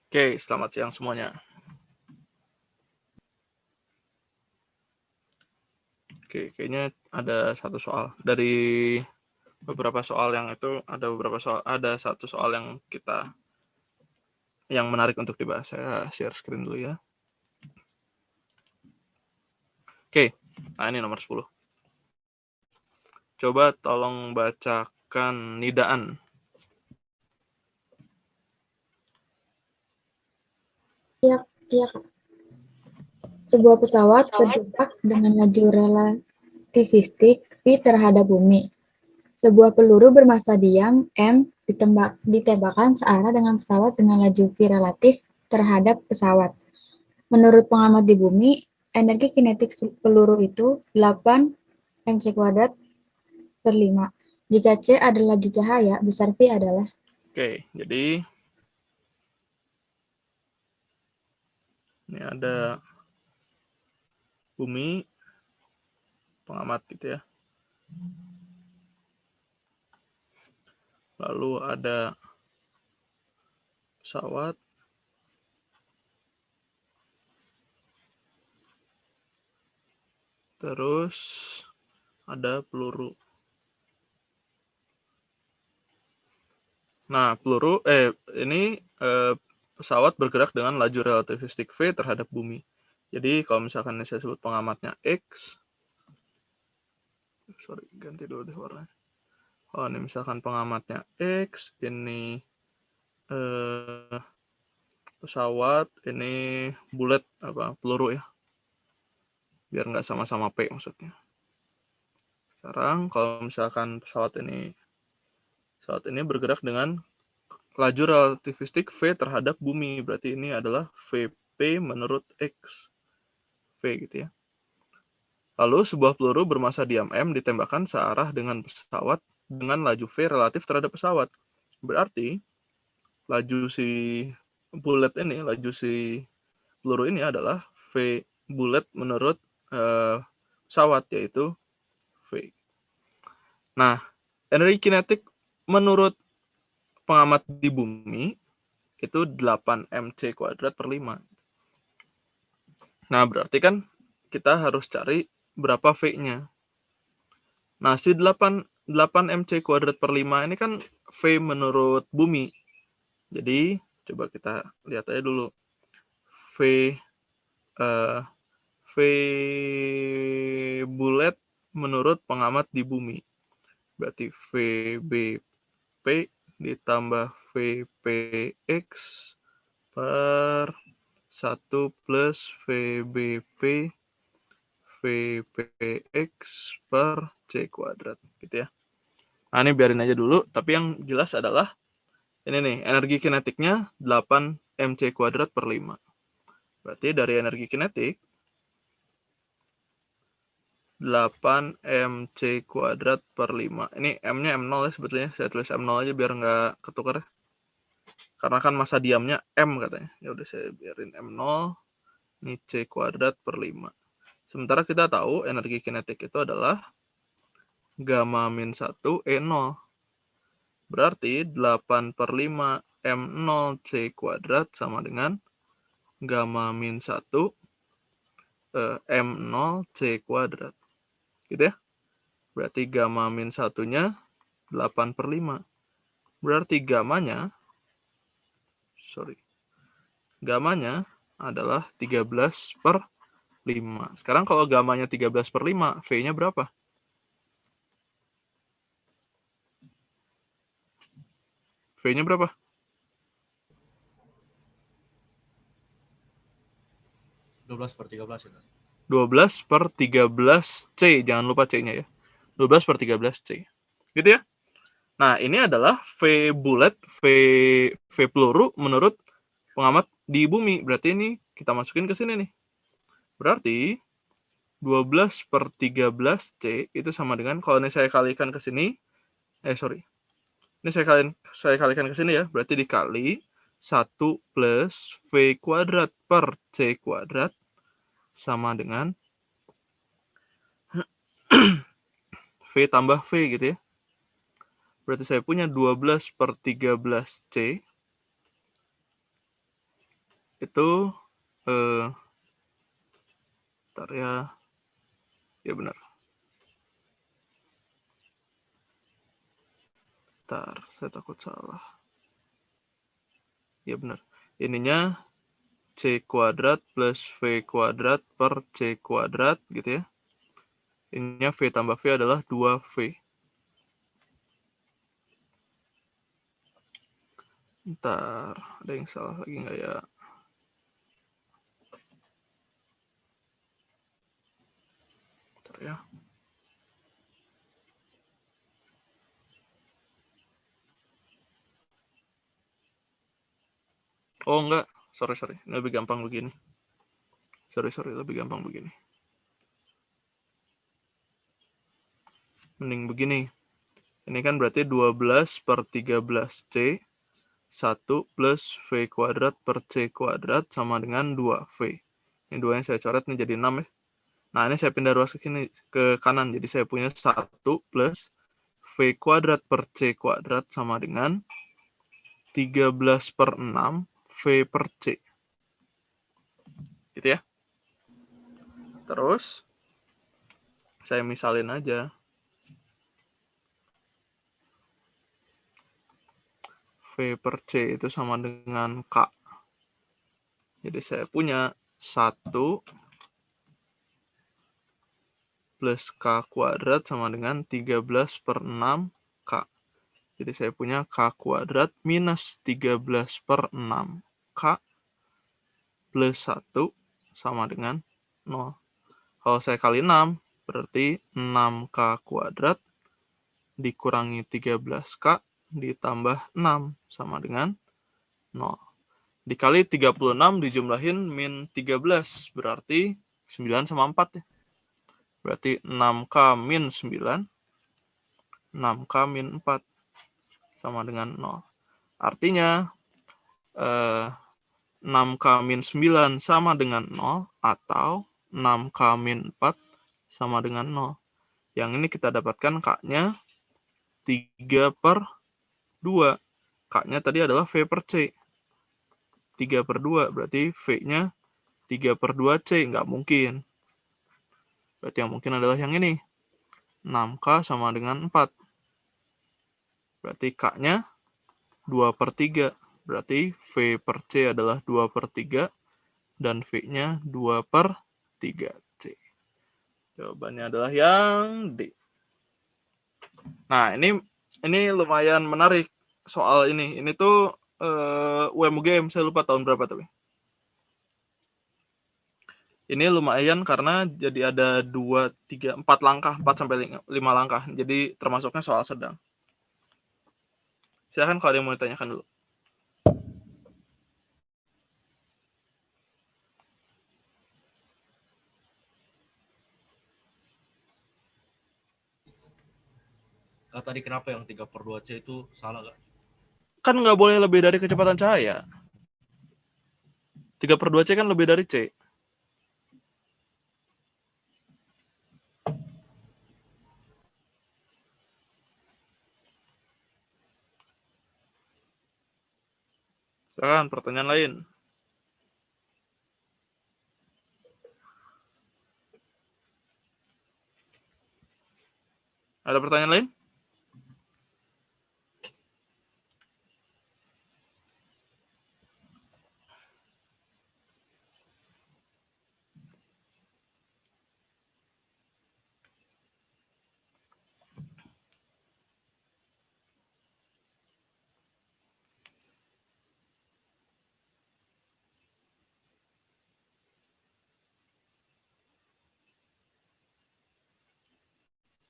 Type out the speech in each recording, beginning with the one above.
Oke, selamat siang semuanya. Oke, kayaknya ada satu soal. Dari beberapa soal yang itu, ada satu soal yang menarik untuk dibahas. Saya share screen dulu ya. Oke, nah ini nomor 10. Coba tolong bacakan nidaan. Iya, Kak. Sebuah pesawat bergerak dengan laju relativistik V terhadap bumi. Sebuah peluru bermassa diam M ditembakkan searah dengan pesawat dengan laju V relatif terhadap pesawat. Menurut pengamat di bumi, energi kinetik peluru itu 8 mc²/5. Jika C adalah laju cahaya, besar V adalah. Oke, jadi ini ada bumi, pengamat gitu ya. Lalu ada pesawat, terus ada peluru. Nah, ini pesawat bergerak dengan laju relativistik V terhadap bumi. Jadi kalau misalkan saya sebut pengamatnya X, ganti dulu deh warnanya. Oh, ini misalkan pengamatnya X, ini pesawat, ini peluru ya, biar nggak sama-sama P maksudnya. Sekarang kalau misalkan pesawat ini bergerak dengan laju relativistik V terhadap bumi, berarti ini adalah VP menurut X, V gitu ya. Lalu sebuah peluru bermassa diam M ditembakkan searah dengan pesawat dengan laju V relatif terhadap pesawat. Berarti laju si peluru ini adalah V bullet menurut pesawat, yaitu V. Nah, energi kinetik menurut pengamat di bumi itu 8 mc²/5. Nah, berarti kan kita harus cari berapa V-nya. Nah, si 8 mc²/5 ini kan V menurut bumi. Jadi, coba kita lihat aja dulu. V bullet menurut pengamat di bumi. Berarti VBP ditambah VPX per 1 plus VBP VPX per C², gitu ya. Nah, ini biarin aja dulu, tapi yang jelas adalah ini nih, energi kinetiknya 8 mc²/5. Berarti dari energi kinetik 8 mc²/5. Ini M-nya M0 ya sebetulnya. Saya tulis M0 aja biar nggak ketukar ya. Karena kan massa diamnya M katanya. Ya udah saya biarin M0. Ini C²/5. Sementara kita tahu energi kinetik itu adalah gamma min 1 E0. Berarti 8/5 M0 C² sama dengan gamma min 1 M0 C². Gitu ya. Berarti gamma min 1-nya 8/5. Berarti gamanya adalah 13/5. Sekarang kalau gamanya 13/5, V-nya berapa? V-nya berapa? 12/13 itu. 12/13 C, jangan lupa C-nya ya. 12/13 C. Gitu ya. Nah, ini adalah V bullet, V peluru menurut pengamat di bumi. Berarti ini kita masukin ke sini nih. Berarti 12/13 C itu sama dengan, kalau ini saya kalikan ke sini, ini saya kalikan ke sini ya, berarti dikali 1 plus V² per C² sama dengan V tambah V gitu ya. Berarti saya punya 12/13 C itu bentar ya. Ya benar. Bentar, saya takut salah. Ya benar. Ininya C kuadrat plus V kuadrat per C kuadrat gitu ya. Ininya V tambah V adalah 2V. Bentar, ada yang salah lagi nggak ya? Bentar ya. Oh enggak, sorry. Ini lebih gampang begini. Sorry, lebih gampang begini. Mending begini. Ini kan berarti 12 per 13C 1 plus V kuadrat per C kuadrat sama dengan 2V. Ini 2 yang saya coret ini jadi 6 ya. Nah, ini saya pindah ruas ke sini, ke kanan. Jadi saya punya 1 plus V kuadrat per C kuadrat sama dengan 13 per 6 V per C. Gitu ya. Terus, saya misalin aja. V per C itu sama dengan K. Jadi saya punya 1 plus K kuadrat sama dengan 13 per 6K. Jadi saya punya K kuadrat minus 13 per 6K plus 1 sama dengan 0. Kalau saya kali 6, berarti 6K kuadrat dikurangi 13K ditambah 6 sama dengan 0. Dikali 36 dijumlahin min 13, berarti 9 sama 4 ya. Berarti 6K min 9, 6K min 4 sama dengan 0. Artinya 6K min 9 sama dengan 0 atau 6K min 4 sama dengan 0. Yang ini kita dapatkan K-nya 3 per 2. K-nya tadi adalah V per C. 3 per 2 berarti V-nya 3 per 2C. Nggak mungkin. Berarti yang mungkin adalah yang ini. 6K sama dengan 4. Berarti K-nya 2 per 3. Berarti V per C adalah 2 per 3. Dan V-nya 2 per 3C. Jawabannya adalah yang D. Nah, ini lumayan menarik soal ini. Ini tuh UMGM, saya lupa tahun berapa tapi. Ini lumayan karena jadi ada 2, 3, 4 langkah, 4 sampai 5 langkah. Jadi termasuknya soal sedang. Silakan kalau ada yang mau ditanyakan dulu. Tadi kenapa yang 3 per 2C itu salah nggak? Kan nggak boleh lebih dari kecepatan cahaya. 3 per 2C kan lebih dari C. Silakan pertanyaan lain. Ada pertanyaan lain?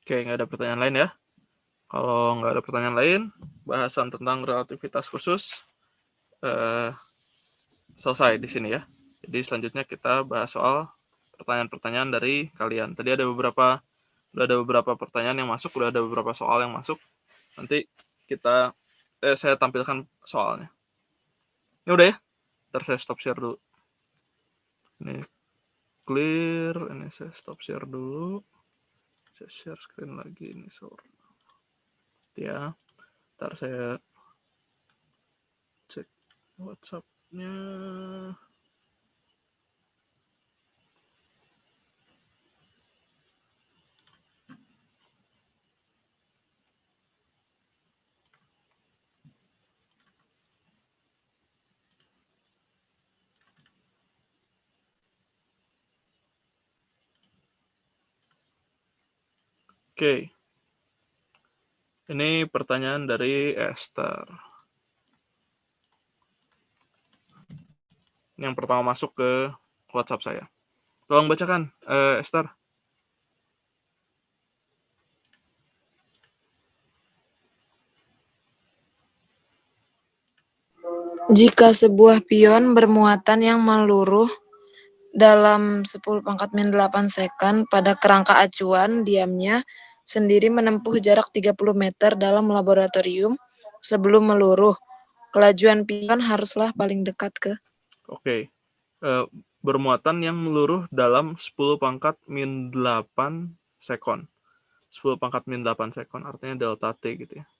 Oke, nggak ada pertanyaan lain ya. Kalau nggak ada pertanyaan lain, bahasan tentang relativitas khusus selesai di sini ya. Jadi selanjutnya kita bahas soal pertanyaan-pertanyaan dari kalian. Tadi udah ada beberapa pertanyaan yang masuk, udah ada beberapa soal yang masuk. Nanti saya tampilkan soalnya. Ini udah ya? Ntar saya stop share dulu. Ini clear, ini saya stop share dulu. Saya share screen lagi ini sorry. Ya, ntar saya cek WhatsApp-nya. Oke. Ini pertanyaan dari Esther. Yang pertama masuk ke WhatsApp saya. Tolong bacakan, Esther. Jika sebuah pion bermuatan yang meluruh dalam 10⁻⁸ sekon pada kerangka acuan diamnya sendiri menempuh jarak 30 meter dalam laboratorium sebelum meluruh, kelajuan pion haruslah paling dekat ke. Oke. Bermuatan yang meluruh dalam 10⁻⁸ sekon. 10⁻⁸ sekon artinya delta T gitu ya.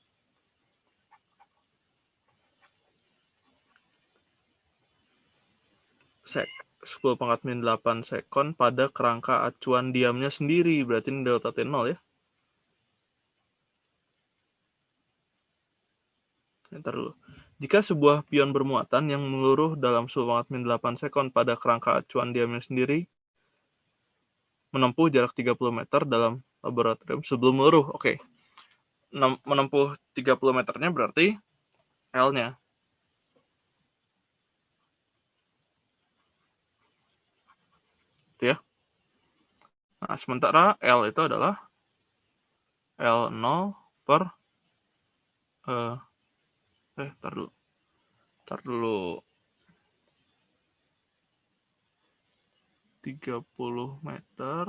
Sek 10⁻⁸ sekon pada kerangka acuan diamnya sendiri, berarti ini delta T 0 ya. Ntar dulu. Jika sebuah pion bermuatan yang meluruh dalam 10⁻⁸ sekon pada kerangka acuan diamnya sendiri menempuh jarak 30 meter dalam laboratorium sebelum meluruh. Oke. Menempuh 30 meternya berarti L-nya. Itu ya. Nah, sementara L itu adalah L0 per tar dulu 30 meter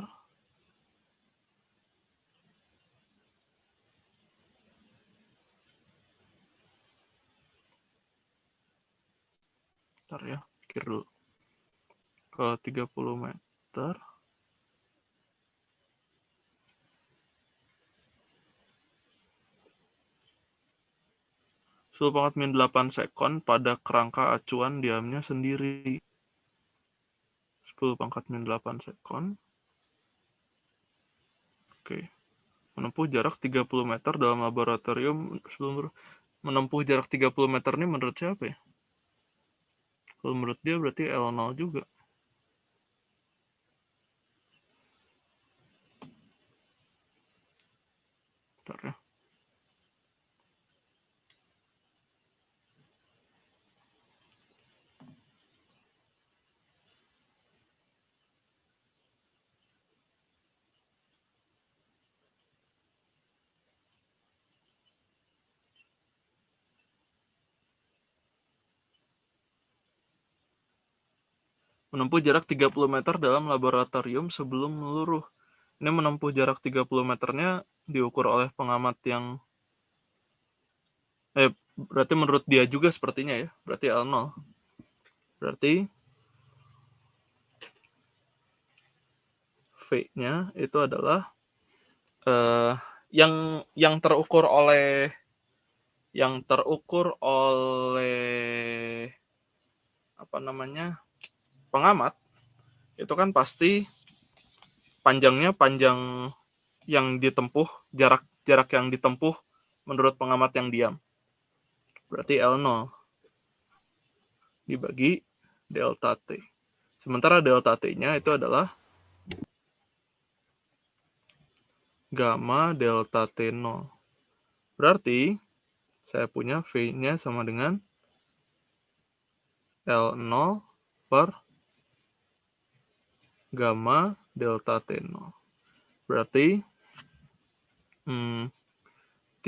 ntar ya, pikir dulu. Kalau 30 meter (10⁻⁸ sekon pada kerangka acuan diamnya sendiri. 10⁻⁸ sekon. Oke. Menempuh jarak 30 meter dalam laboratorium sebelum menempuh jarak 30 meter ini menurut siapa ya? Kalau menurut dia berarti L0 juga. Bentar ya. Menempuh jarak 30 meter dalam laboratorium sebelum meluruh. Ini menempuh jarak 30 meternya diukur oleh pengamat yang berarti menurut dia juga sepertinya ya. Berarti L0. Berarti V-nya itu adalah yang terukur oleh pengamat itu kan pasti panjangnya panjang yang ditempuh, jarak yang ditempuh menurut pengamat yang diam. Berarti L0 dibagi delta T. Sementara delta T-nya itu adalah gamma delta T0. Berarti saya punya V-nya sama dengan L0 per gamma delta T0. Berarti 30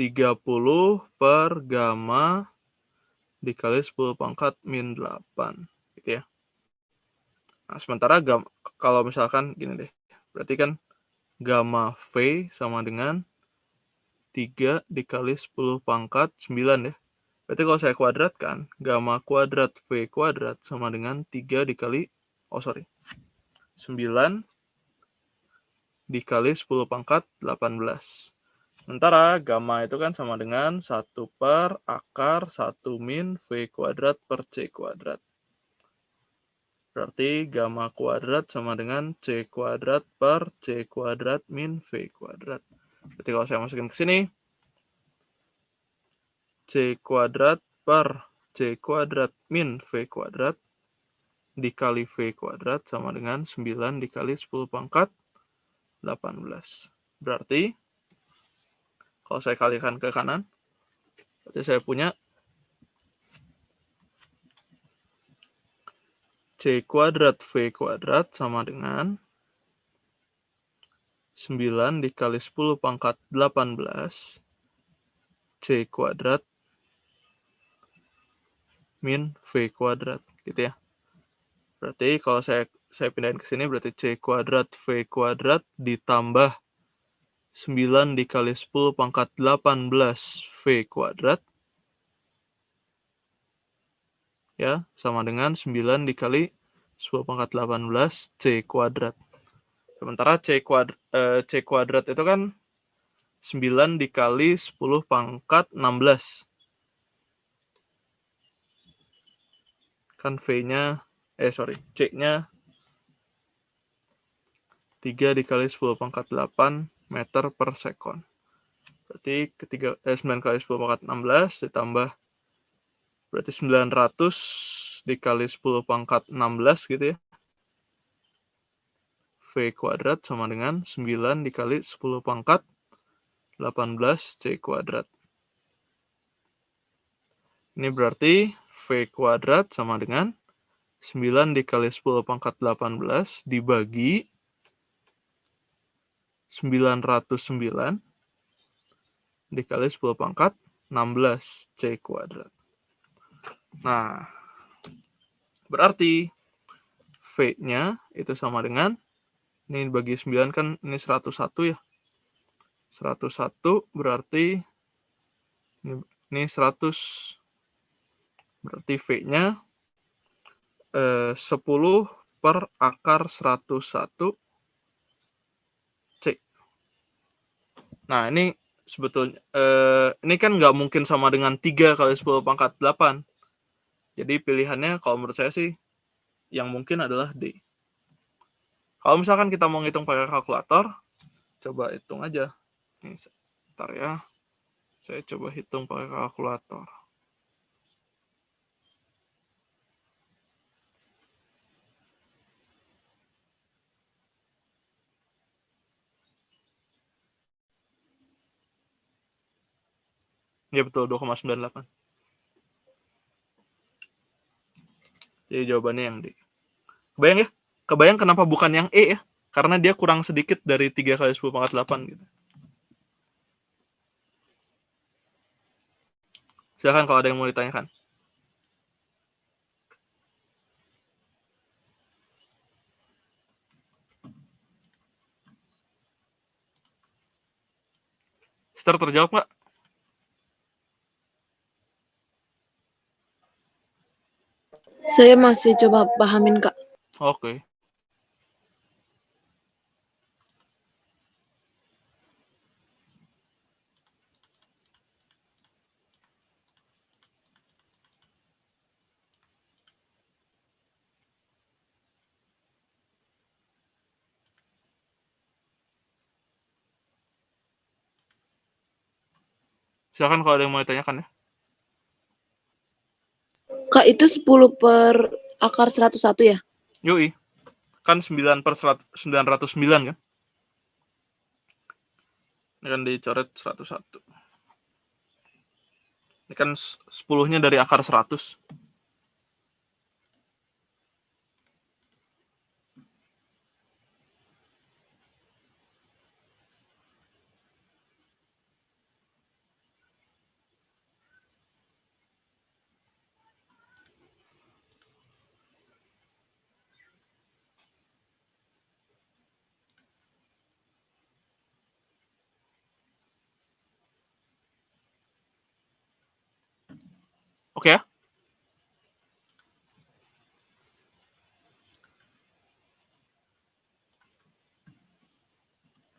per gamma dikali 10⁻⁸ gitu ya. Nah, sementara kalau misalkan gini deh. Berarti kan gamma V sama dengan 3 dikali 10⁻⁹ ya. Berarti kalau saya kuadratkan, gamma kuadrat V kuadrat sama dengan 3 dikali 9 dikali 10⁻18. Sementara gamma itu kan sama dengan 1 per akar 1 min V kuadrat per C kuadrat. Berarti gamma kuadrat sama dengan C kuadrat per C kuadrat min V kuadrat. Berarti kalau saya masukin ke sini, C kuadrat per C kuadrat min V kuadrat dikali V kuadrat sama dengan 9 dikali 10⁻18. Berarti Kalau saya kalikan ke kanan, berarti saya punya C kuadrat V kuadrat sama dengan 9 dikali 10 pangkat 18 C kuadrat min V kuadrat, gitu ya. Berarti kalau saya pindahin ke sini, berarti C kuadrat V kuadrat ditambah 9 dikali 10 pangkat 18 V kuadrat, ya, sama dengan 9 dikali 10 pangkat 18 C kuadrat. Sementara C kuadrat itu kan 9 dikali 10 pangkat 16. Kan V-nya, C-nya 3 dikali 10 pangkat 8 meter per sekon. Berarti 9 kali 10 pangkat 16 ditambah, berarti 900 dikali 10 pangkat 16 gitu ya. V kuadrat sama dengan 9 dikali 10 pangkat 18 C kuadrat. Ini berarti V kuadrat sama dengan 9 dikali 10 pangkat 18 dibagi 909 dikali 10 pangkat 16 C kuadrat. Nah, berarti V-nya itu sama dengan, ini bagi 9 kan ini 101 ya. 101 berarti ini 100. Berarti V-nya 10 per akar 101 C. Nah, ini sebetulnya ini kan nggak mungkin sama dengan 3 kali 10 pangkat 8. Jadi pilihannya kalau menurut saya sih yang mungkin adalah D. Kalau misalkan kita mau ngitung pakai kalkulator, coba hitung aja. Nih, sebentar ya. Saya coba hitung pakai kalkulator. Ya betul, 2,98. Jadi jawabannya yang D. Kebayang ya? Kebayang kenapa bukan yang E ya? Karena dia kurang sedikit dari 3 kali 10 pangkat 8 gitu. Silakan kalau ada yang mau ditanyakan. Sister, terjawab nggak? Saya masih coba pahamin, Kak. Oke. Silakan kalau ada yang mau ditanyakan ya. Kak, itu 10 per akar 101 ya? Yoi. Kan 9 per 909 kan? Ini kan dicoret 101. Ini kan 10-nya dari akar 100. Oke ya?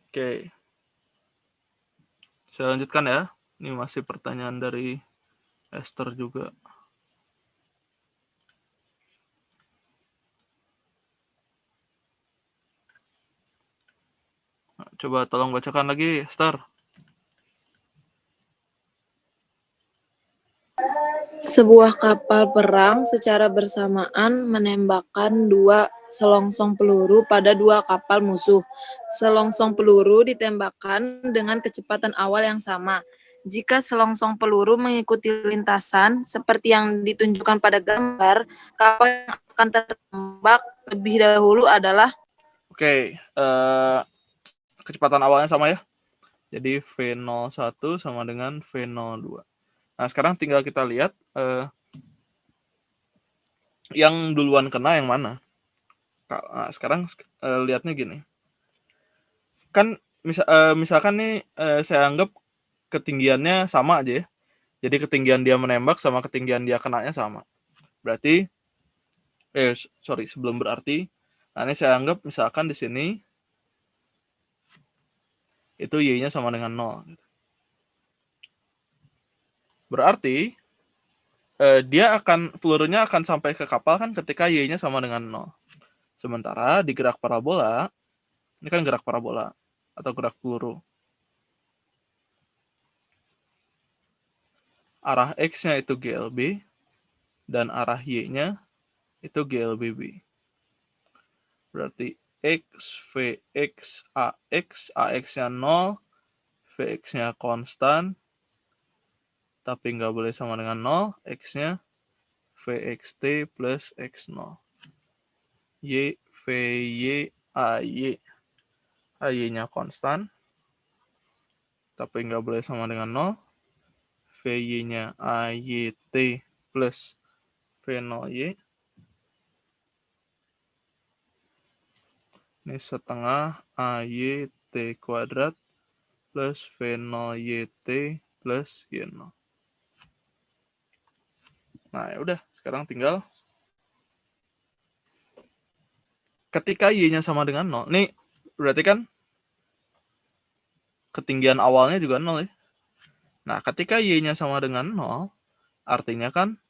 Oke. Saya lanjutkan ya. Ini masih pertanyaan dari Esther juga. Nah, coba tolong bacakan lagi, Esther. Sebuah kapal perang secara bersamaan menembakkan 2 selongsong peluru pada 2 kapal musuh. Selongsong peluru ditembakkan dengan kecepatan awal yang sama. Jika selongsong peluru mengikuti lintasan seperti yang ditunjukkan pada gambar, kapal yang akan tertembak lebih dahulu adalah Oke, kecepatan awalnya sama ya. Jadi V01 sama dengan V02. Nah, sekarang tinggal kita lihat yang duluan kena yang mana. Nah, sekarang lihatnya gini. Kan misalkan nih saya anggap ketinggiannya sama aja ya. Jadi ketinggian dia menembak sama ketinggian dia kenanya sama. Berarti sebelum berarti, nah ini saya anggap misalkan di sini itu Y-nya sama dengan 0. Berarti pelurunya akan sampai ke kapal kan ketika Y-nya sama dengan 0. Sementara di gerak parabola, ini kan gerak parabola atau gerak peluru. Arah X-nya itu GLB dan arah Y-nya itu GLBB. Berarti X, VX, AX-nya 0, VX-nya konstan, tapi nggak boleh sama dengan 0, X-nya VXT plus X0. Y, VY, AY. AY-nya konstan, tapi nggak boleh sama dengan 0. VY-nya AYT plus V0Y. Ini setengah AYT kuadrat plus V0YT plus Y0. Nah, ya udah, sekarang tinggal ketika Y-nya sama dengan 0. Nih, berarti kan ketinggian awalnya juga 0 ya. Nah, ketika Y-nya sama dengan 0, artinya kan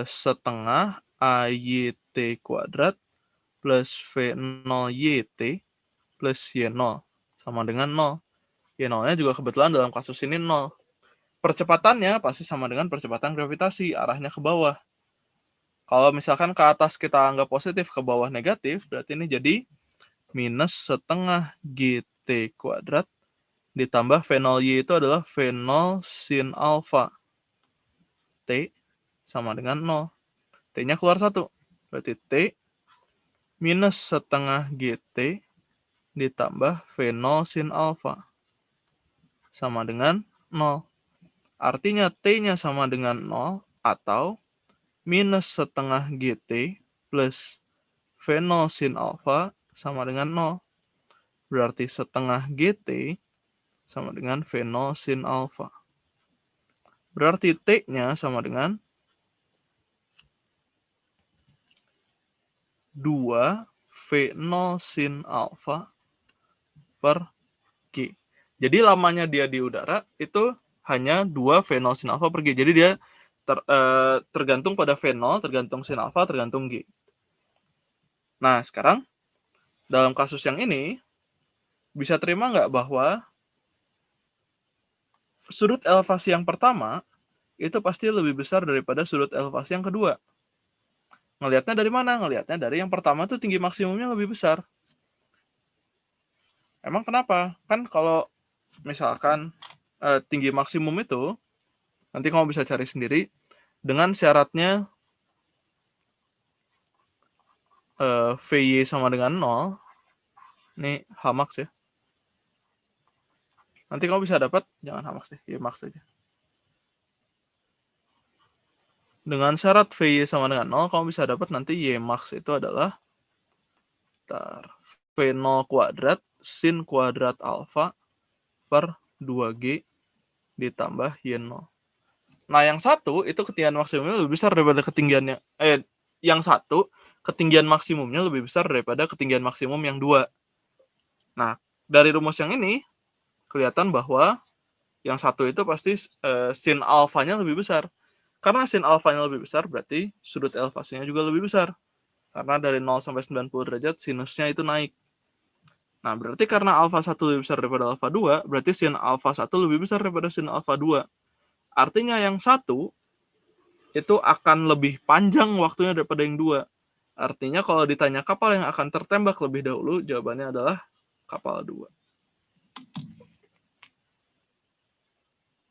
setengah AYT kuadrat plus V0YT plus Y0 sama dengan 0. Y0-nya juga kebetulan dalam kasus ini 0. Percepatannya pasti sama dengan percepatan gravitasi, arahnya ke bawah. Kalau misalkan ke atas kita anggap positif, ke bawah negatif, berarti ini jadi minus setengah GT kuadrat ditambah V0Y itu adalah V0 sin alfa. T sama dengan 0. T-nya keluar 1. Berarti T minus setengah GT ditambah V0 sin alfa sama dengan 0. Artinya T-nya sama dengan 0 atau minus setengah GT plus V0 sin alfa sama dengan 0. Berarti setengah GT sama dengan V0 sin alfa. Berarti T-nya sama dengan 2 V0 sin alfa per G. Jadi lamanya dia di udara itu hanya 2 V0 sin alfa per G. Jadi dia tergantung pada V0, tergantung sin alfa, tergantung G. Nah, sekarang dalam kasus yang ini, bisa terima nggak bahwa sudut elevasi yang pertama itu pasti lebih besar daripada sudut elevasi yang kedua? Ngelihatnya dari mana? Ngelihatnya dari yang pertama tuh tinggi maksimumnya lebih besar. Emang kenapa? Kan kalau misalkan tinggi maksimum itu, nanti kamu bisa cari sendiri, dengan syaratnya VY sama dengan 0, ini Hmax ya. Nanti kamu bisa dapat, jangan Hmax deh, Ymax aja. Dengan syarat VY sama dengan 0, kamu bisa dapat nanti Ymax itu adalah V0 kuadrat sin kuadrat alfa per 2G ditambah Y0. Nah, yang satu itu ketinggian maksimumnya lebih besar daripada ketinggiannya. Yang satu ketinggian maksimumnya lebih besar daripada ketinggian maksimum yang 2. Nah, dari rumus yang ini kelihatan bahwa yang satu itu pasti sin alfanya lebih besar. Karena sin alfanya lebih besar berarti sudut elevasinya juga lebih besar. Karena dari 0 sampai 90 derajat sinusnya itu naik. Nah, berarti karena alfa 1 lebih besar daripada alfa 2, berarti sin alfa 1 lebih besar daripada sin alfa 2. Artinya yang satu itu akan lebih panjang waktunya daripada yang 2. Artinya kalau ditanya kapal yang akan tertembak lebih dahulu, jawabannya adalah kapal 2.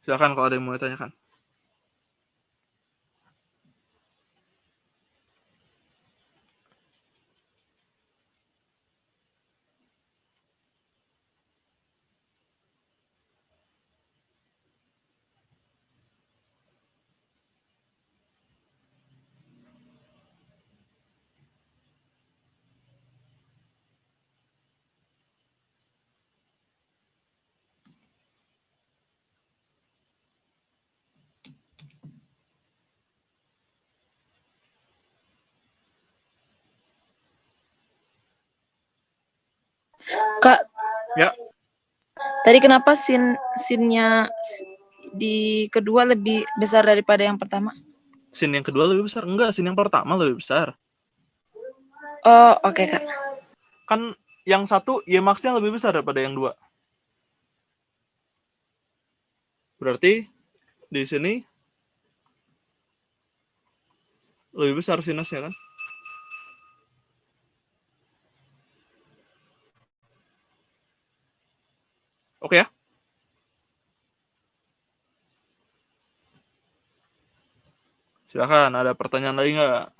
Silakan kalau ada yang mau ditanyakan. Kak, Ya, tadi kenapa scene-nya di kedua lebih besar daripada yang pertama? scene yang kedua lebih besar. Enggak, scene yang pertama lebih besar. Oh, oke, Kak. Kan yang satu Ymax-nya lebih besar daripada yang 2. Berarti di sini lebih besar sinusnya kan? Oke ya? Silakan, ada pertanyaan lagi nggak?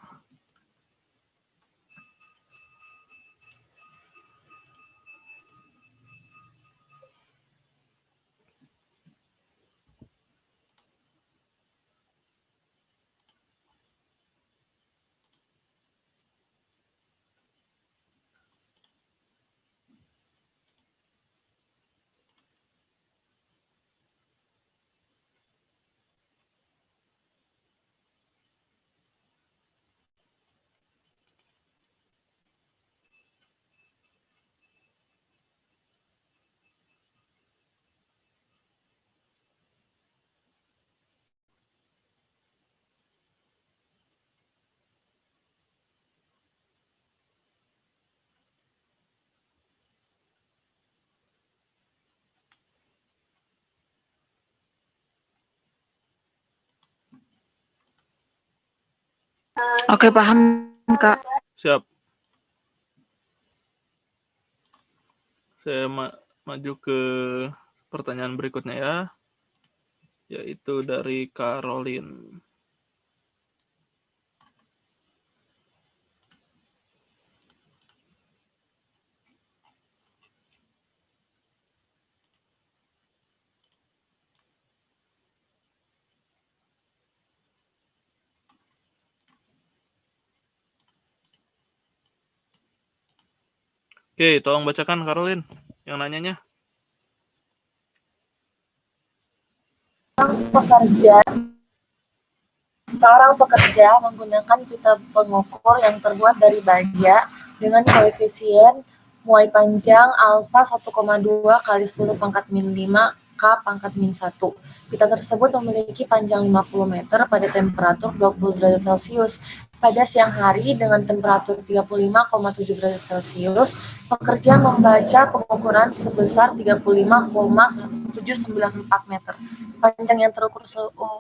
Oke, paham, Kak. Siap. Saya maju ke pertanyaan berikutnya ya, yaitu dari Caroline. Oke, tolong bacakan Caroline yang nanyanya. Seorang pekerja menggunakan pita pengukur yang terbuat dari baja dengan koefisien muai panjang alfa 1,2 kali 10 pangkat min 5 K pangkat min 1. Pita tersebut memiliki panjang 50 meter pada temperatur 20 derajat Celcius. Pada siang hari dengan temperatur 35,7 derajat Celcius, pekerja membaca pengukuran sebesar 35,1794 meter. Panjang yang terukur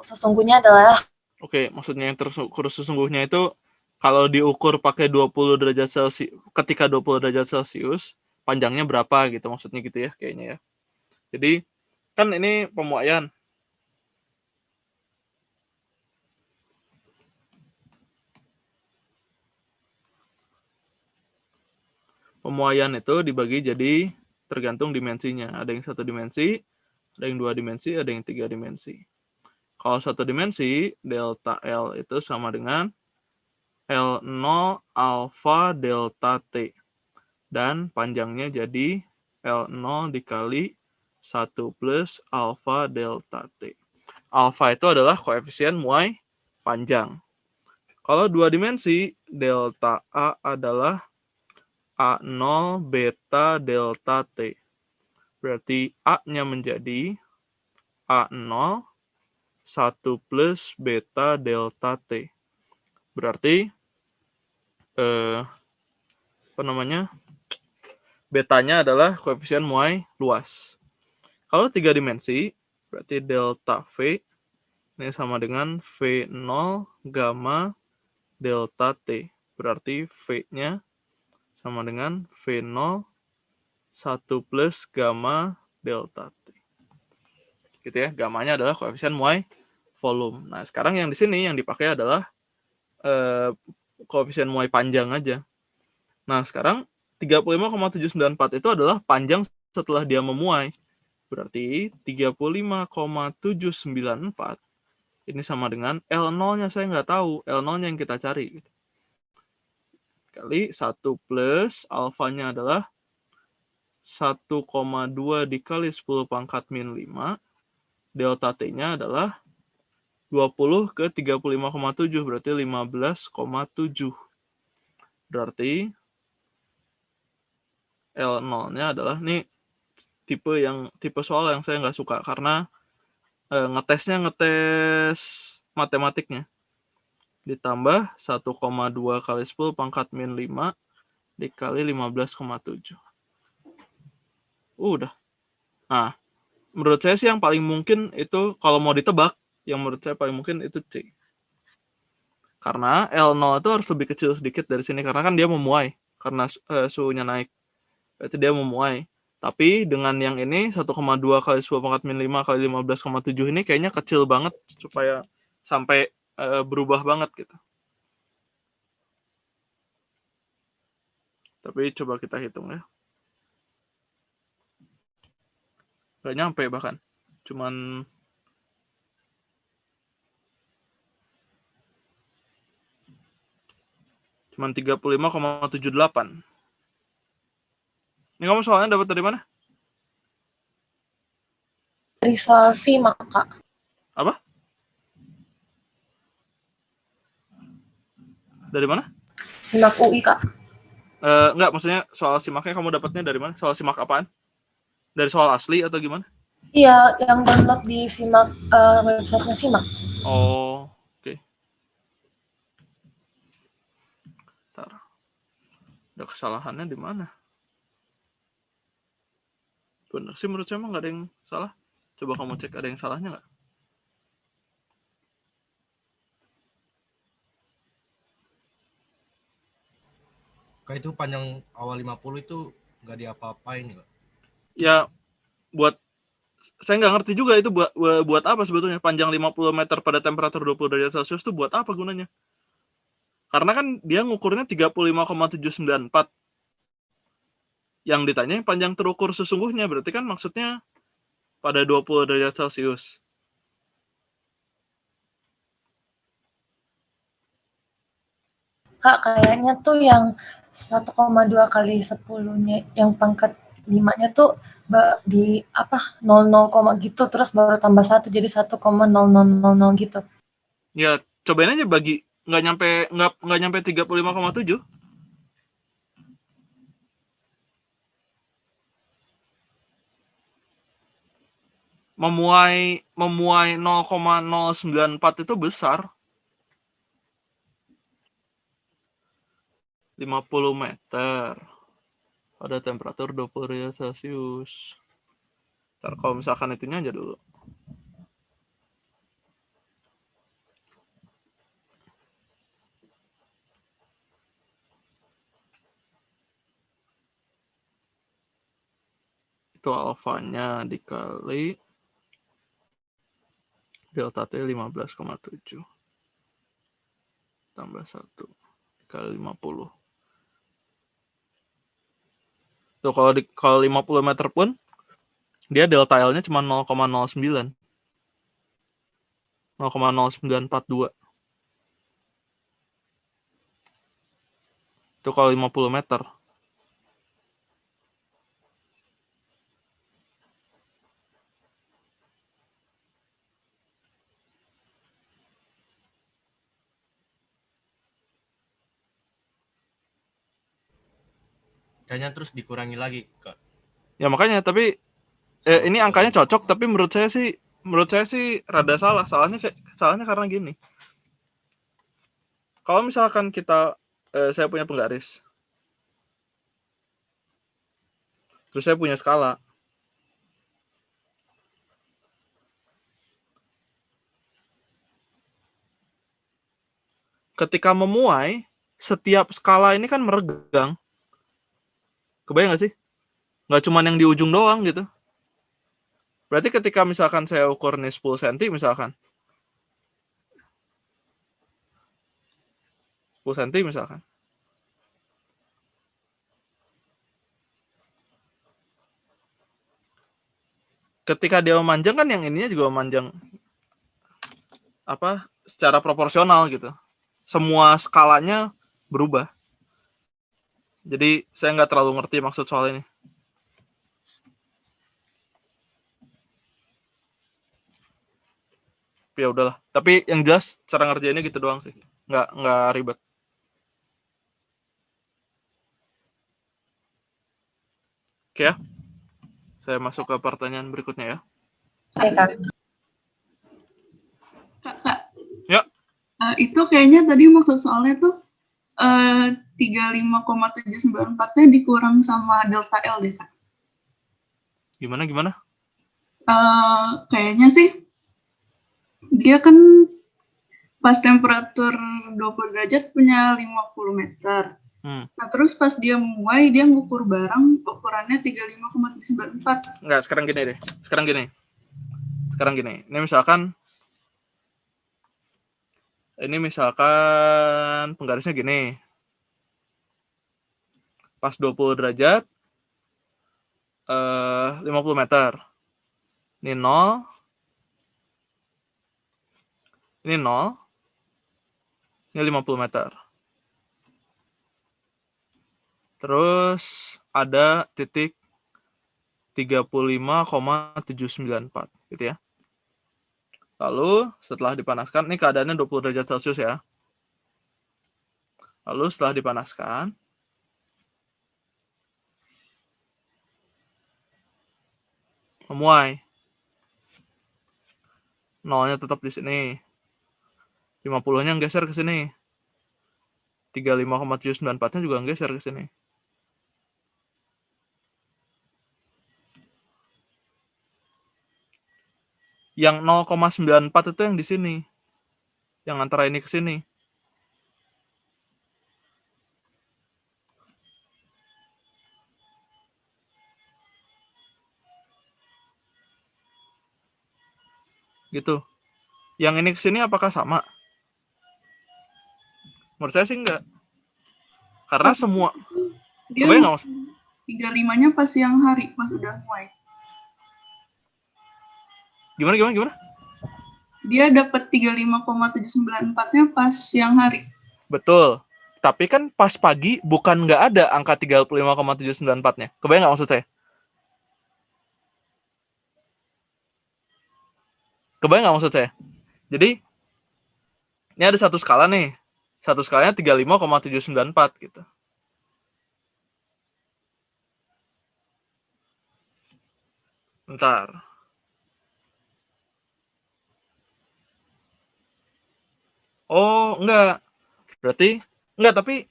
sesungguhnya adalah Oke, maksudnya yang terukur sesungguhnya itu kalau diukur pakai 20 derajat Celcius, ketika 20 derajat Celcius, panjangnya berapa gitu, maksudnya gitu ya, kayaknya ya. Jadi, kan ini pemuaian. Pemuaian itu dibagi jadi tergantung dimensinya. Ada yang 1 dimensi, ada yang 2 dimensi, ada yang 3 dimensi. Kalau 1 dimensi, delta L itu sama dengan L0 alfa delta T. Dan panjangnya jadi L0 dikali 1 plus alfa delta T. Alfa itu adalah koefisien muai panjang. Kalau 2 dimensi, delta A adalah A0 beta delta T. Berarti A-nya menjadi A0 1 plus beta delta T. Berarti betanya adalah koefisien muai luas. Kalau 3 dimensi, berarti delta V Ini sama dengan V0 gamma delta T. Berarti V-nya sama dengan V0 1 plus gamma delta T. Gitu ya, gamanya adalah koefisien muai volume. Nah, sekarang yang di sini yang dipakai adalah koefisien muai panjang aja. Nah, sekarang 35,794 itu adalah panjang setelah dia memuai. Berarti 35,794 ini sama dengan L0-nya saya nggak tahu. L0-nya yang kita cari. Kali 1 plus alfanya adalah 1,2 dikali 10 pangkat min 5. Delta T-nya adalah 20 ke 35,7. Berarti 15,7. Berarti L0-nya adalah, nih tipe soal yang saya nggak suka karena ngetesnya ngetes matematiknya. Ditambah 1,2 kali 10 pangkat min 5 dikali 15,7. Udah. Nah, menurut saya sih yang paling mungkin itu, kalau mau ditebak, yang menurut saya paling mungkin itu C. Karena L0 itu harus lebih kecil sedikit dari sini, karena kan dia memuai. Karena suhunya naik. Berarti dia memuai. Tapi dengan yang ini 1,2 kali 10 pangkat min 5 kali 15,7 ini kayaknya kecil banget supaya sampai berubah banget gitu. Tapi coba kita hitung ya. Gak nyampe bahkan. Cuman 35,78. Ini kamu soalnya dapat dari mana? Dari soal SIMAK, Kak. Apa? Dari mana? SIMAK UI, Kak. Enggak, maksudnya soal simaknya kamu dapatnya dari mana? Soal simak apaan? Dari soal asli atau gimana? Iya, yang download di SIMAK, websitenya SIMAK. Oh, oke. Bentar. Ada kesalahannya di mana? Bener sih menurut saya emang nggak ada yang salah. Coba kamu cek ada yang salahnya nggak? Kayak itu panjang awal 50 itu nggak diapa-apain Kak. Ya, buat saya nggak ngerti juga itu buat apa sebetulnya. Panjang 50 meter pada temperatur 20 derajat Celcius itu buat apa gunanya? Karena kan dia ngukurnya 35,794. Yang ditanya panjang terukur sesungguhnya, berarti kan maksudnya pada 20 derajat Celcius. Kak, kayaknya tuh yang 1,2 kali 10-nya, yang pangkat 5-nya tuh di apa 00, gitu, terus baru tambah 1 jadi 1,0000 gitu. Ya, cobain aja bagi nggak nyampe 35,7. Memuai 0,094 itu besar. 50 meter pada temperatur 20 derajat Celcius. Ntar kalau misalkan itunya aja dulu. Itu alfanya dikali delta T 15,7 tambah 1 dikali 50. Tuh kalau 50 meter pun dia delta L-nya cuma 0,09. 0,0942. Itu kalau 50 meter. Kayaknya terus dikurangi lagi Kak. Ya makanya, tapi ini angkanya cocok, tapi menurut saya sih rada salah. Salahnya karena gini. Kalau misalkan saya punya penggaris, terus saya punya skala, ketika memuai, setiap skala ini kan meregang. Kebayang nggak sih? Nggak cuma yang di ujung doang gitu. Berarti ketika misalkan saya ukur nih 10 cm misalkan. 10 cm misalkan. Ketika dia memanjang kan yang ininya juga memanjang secara proporsional gitu. Semua skalanya berubah. Jadi saya nggak terlalu ngerti maksud soal ini. Ya udahlah. Tapi yang jelas cara ngerjainnya gitu doang sih. Nggak ribet. Oke ya. Saya masuk ke pertanyaan berikutnya ya. Oke, Kak. Kak, Ya. Itu kayaknya tadi maksud soalnya tuh 35,794-nya dikurang sama delta L deh, Kak. Gimana? Kayaknya sih dia kan pas temperatur 20 derajat punya 50 meter. Nah, terus pas dia muai, dia ngukur barang, ukurannya 35,794. Enggak, sekarang gini deh. Sekarang gini. Ini misalkan penggarisnya gini. Pas 20 derajat 50 meter. Ini 0. Ini 0. Ini 50 meter. Terus ada titik 35,794 gitu ya. Lalu setelah dipanaskan, ini keadaannya 20 derajat Celcius ya. Lalu setelah dipanaskan, memuai. 0-nya tetap di sini. 50-nya geser ke sini. 35,794-nya juga geser ke sini. Yang 0,94 itu yang di sini. Yang antara ini ke sini. Gitu. Yang ini ke sini apakah sama? Menurut saya sih enggak. Karena semua Dia 35-nya pas siang hari, pas udah muai. Gimana? Dia dapat 35,794-nya pas siang hari. Betul. Tapi kan pas pagi bukan nggak ada angka 35,794-nya. Kebayang nggak maksud saya? Jadi ini ada satu skala nih. Satu skalanya 35,794 gitu. Bentar. Oh, enggak. Berarti enggak, tapi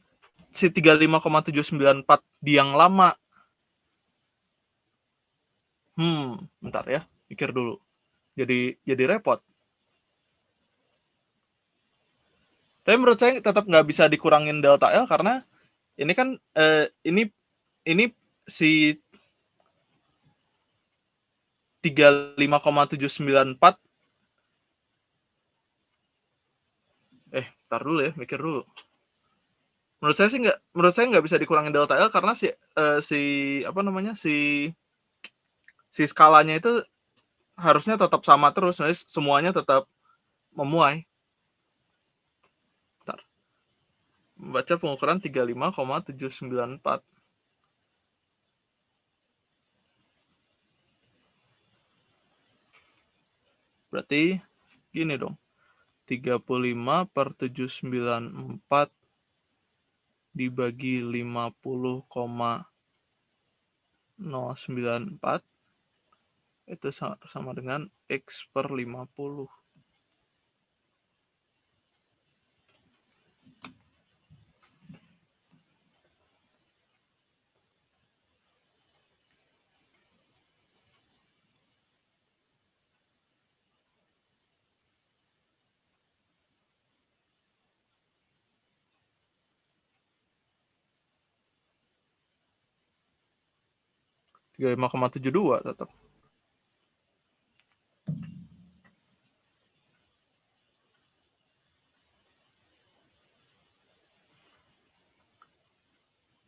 si 35,794 di yang lama. Bentar ya, pikir dulu. Jadi repot. Tapi menurut saya tetap nggak bisa dikurangin delta L karena ini kan ini si 35,794 tar dulu ya, mikir dulu. Menurut saya nggak bisa dikurangin delta L karena si skalanya itu harusnya tetap sama terus, semuanya tetap memuai. Bentar. Membaca pengukuran 35,794. Berarti gini dong. 35/794 dibagi 50,094 itu sama dengan X per 50. 35,72 tetap.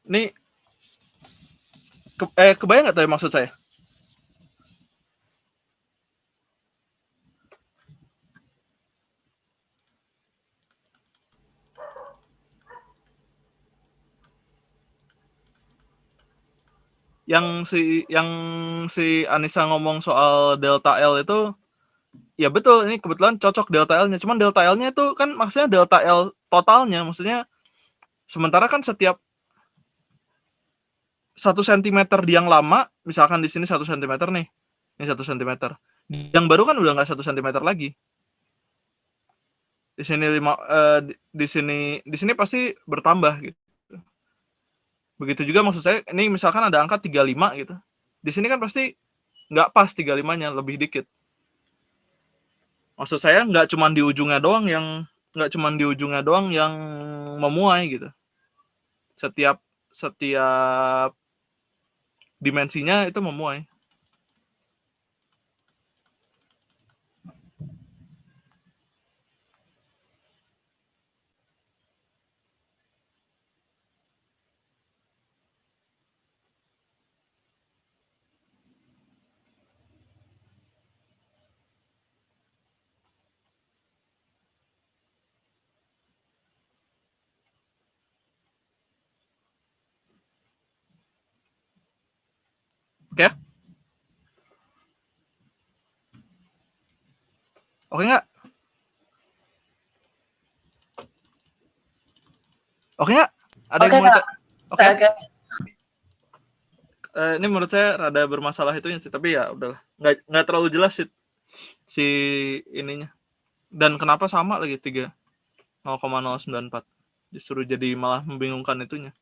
Ini kebayang nggak tadi maksud saya? Yang si Anissa ngomong soal delta L itu, ya betul, ini kebetulan cocok delta L-nya. Cuman delta L-nya itu kan maksudnya delta L totalnya, maksudnya sementara kan setiap 1 cm di yang lama, misalkan di sini 1 cm nih, ini 1 cm. Yang baru kan udah nggak 1 cm lagi. Di sini di sini pasti bertambah gitu. Begitu juga maksud saya, ini misalkan ada angka 35 gitu. Di sini kan pasti nggak pas 35-nya, lebih dikit. Maksud saya nggak cuma di ujungnya doang yang memuai gitu. Setiap dimensinya itu memuai. Oke? Oke nggak? Oke nggak? Ada Oke, yang mau Kak. Oke? Oke. Ini menurut saya rada bermasalah itunya sih, tapi ya udahlah. Nggak terlalu jelas sih si ininya. Dan kenapa sama lagi 0,094? Justru jadi malah membingungkan itunya.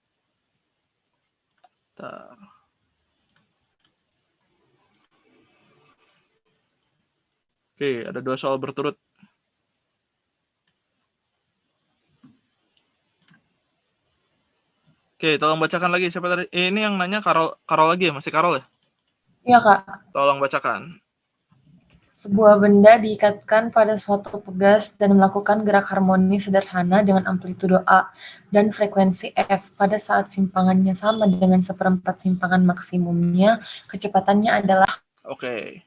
Oke, ada 2 soal berturut. Oke, tolong bacakan lagi siapa tadi? Ini yang nanya Karol lagi ya? Masih Karol ya? Iya, Kak. Tolong bacakan. Sebuah benda diikatkan pada suatu pegas dan melakukan gerak harmonis sederhana dengan amplitudo A dan frekuensi F. Pada saat simpangannya sama dengan 1/4 simpangan maksimumnya, kecepatannya adalah... Oke,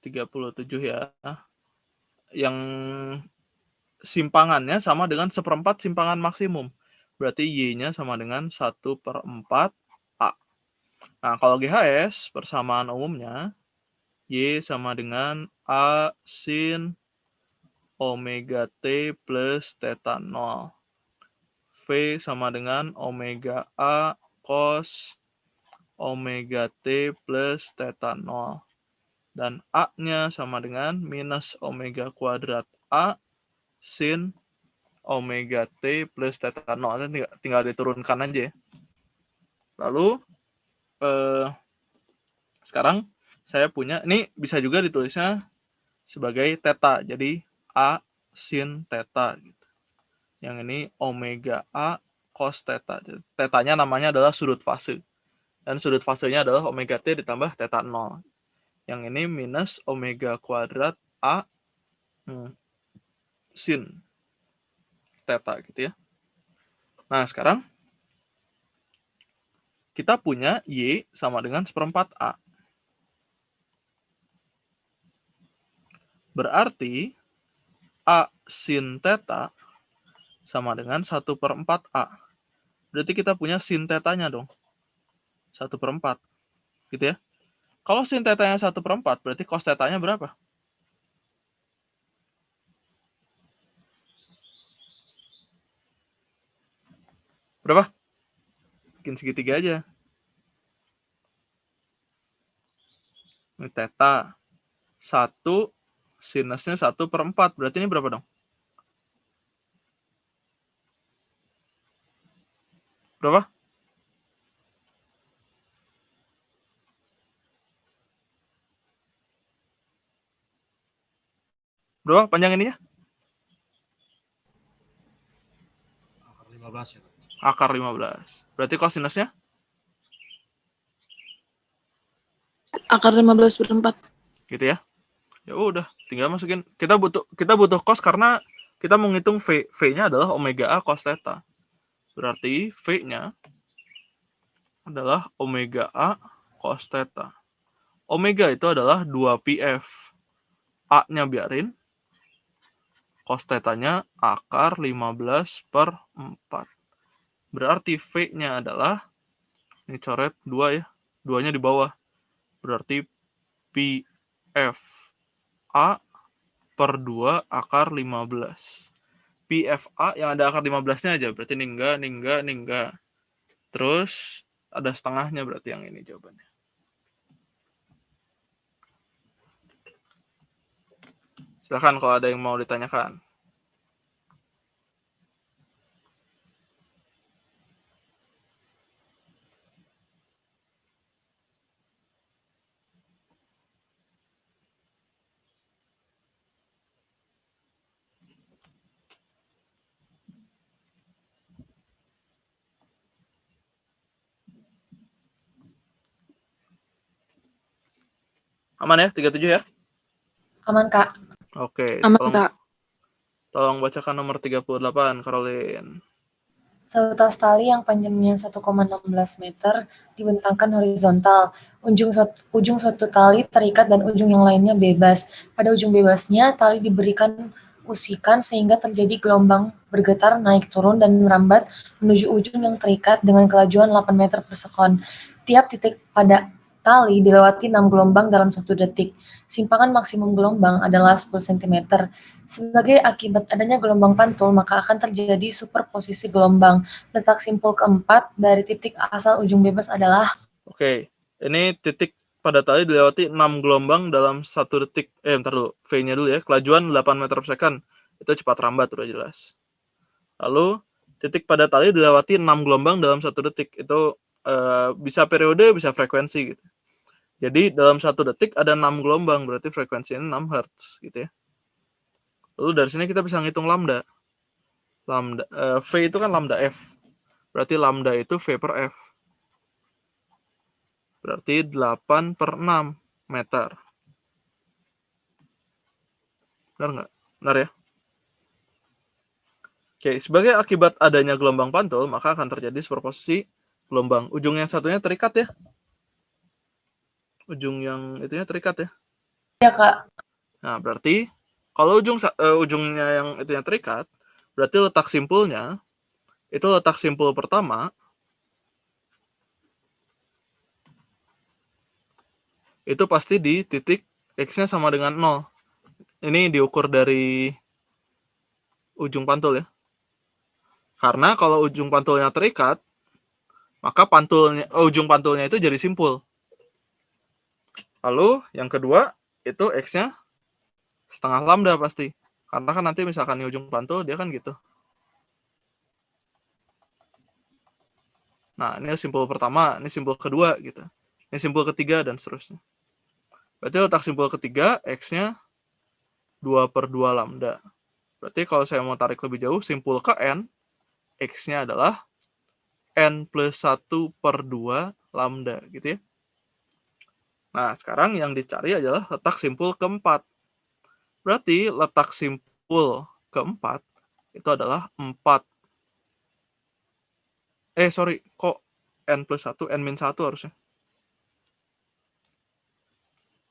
37 ya. Yang simpangannya sama dengan 1/4 simpangan maksimum. Berarti Y-nya sama dengan 1/4 A. Nah, kalau GHS, persamaan umumnya, Y sama dengan A sin omega T plus theta 0. V sama dengan omega A cos omega T plus theta 0. Dan A-nya sama dengan minus omega kuadrat A sin omega T plus theta 0. Tinggal diturunkan aja ya. Lalu, sekarang saya punya, ini bisa juga ditulisnya sebagai theta. Jadi, A sin theta. Gitu. Yang ini omega A cos theta. Theta-nya namanya adalah sudut fase. Dan sudut fasenya adalah omega T ditambah theta 0. Yang ini minus omega kuadrat A sin theta gitu ya. Nah, sekarang kita punya Y sama dengan 1/4 A. Berarti A sin theta sama dengan 1/4 A. Berarti kita punya sin theta-nya dong. 1/4. Gitu ya. Kalau sin theta-nya 1/4, berarti cos theta-nya berapa? Berapa? Bikin segitiga aja. Ini theta. 1 sinusnya 1/4. Berarti ini berapa dong? Berapa? Berapa panjang ininya? Akar 15 ya, Akar 15. Berarti kosinusnya? akar 15/4. Gitu ya. Ya udah, tinggal masukin. Kita butuh cos karena kita menghitung V. V-nya adalah omega A cos theta. Berarti V-nya adalah omega A cos theta. Omega itu adalah 2πf. A-nya biarin. Cos theta-nya akar 15/4. Berarti V-nya adalah, ini coret 2 ya. 2-nya di bawah. Berarti πf A per 2 akar 15. PFA yang ada akar 15-nya aja. Berarti ini enggak. Terus ada setengahnya, berarti yang ini jawabannya. Silakan kalau ada yang mau ditanyakan. Aman ya, 37 ya? Aman, Kak. Oke, Aman, Kak. tolong bacakan nomor 38, Caroline. Satu tas tali yang panjangnya 1,16 meter dibentangkan horizontal. Ujung suatu tali terikat dan ujung yang lainnya bebas. Pada ujung bebasnya, tali diberikan usikan sehingga terjadi gelombang bergetar naik turun dan merambat menuju ujung yang terikat dengan kelajuan 8 meter per sekon. Tiap titik pada tali dilewati 6 gelombang dalam 1 detik. Simpangan maksimum gelombang adalah 10 cm. Sebagai akibat adanya gelombang pantul, maka akan terjadi superposisi gelombang. Letak simpul keempat dari titik asal ujung bebas adalah... Oke, ini titik pada tali dilewati 6 gelombang dalam 1 detik. Bentar dulu, V-nya dulu ya. Kelajuan 8 meter per second. Itu cepat rambat, udah jelas. Lalu, titik pada tali dilewati 6 gelombang dalam 1 detik. Itu bisa periode, bisa frekuensi gitu. Jadi dalam 1 detik ada 6 gelombang, berarti frekuensinya 6 Hz gitu ya. Lalu dari sini kita bisa ngitung lambda. V itu kan lambda F. Berarti lambda itu V per F. Berarti 8/6 meter. Benar nggak? Benar ya? Oke, sebagai akibat adanya gelombang pantul, maka akan terjadi superposisi gelombang. Ujung yang satunya terikat ya. Ujung yang itunya terikat ya. Ya, Kak. Nah, berarti kalau ujungnya yang itunya terikat, berarti letak simpulnya, itu letak simpul pertama, itu pasti di titik X-nya sama dengan 0. Ini diukur dari ujung pantul ya. Karena kalau ujung pantulnya terikat, maka ujung pantulnya itu jadi simpul. Lalu yang kedua, itu X-nya setengah lambda pasti. Karena kan nanti misalkan di ujung pantul, dia kan gitu. Nah, ini simpul pertama, ini simpul kedua gitu. Ini simpul ketiga, dan seterusnya. Berarti letak simpul ketiga, X-nya 2/2 lambda. Berarti kalau saya mau tarik lebih jauh, simpul ke N, X-nya adalah N plus 1/2 lambda, gitu ya. Nah, sekarang yang dicari adalah letak simpul keempat. Berarti letak simpul keempat itu adalah 4. Kok N plus 1, N min 1 harusnya.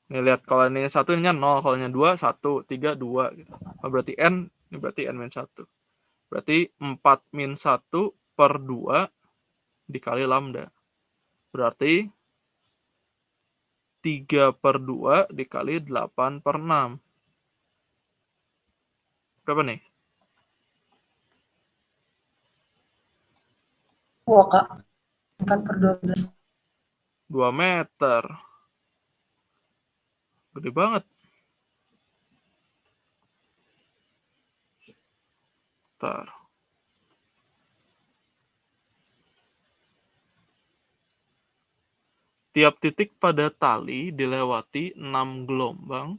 Nih lihat, kalau ini 1 ini 0, kalau ini 2, 1, 3, 2 gitu. Berarti N, ini berarti N min 1. Berarti 4 min 1/2 dikali lambda. Berarti 3/2 dikali 8/6. Berapa nih? 2, Kak. 4/12. 2 meter. Gede banget. Bentar. Tiap titik pada tali dilewati 6 gelombang.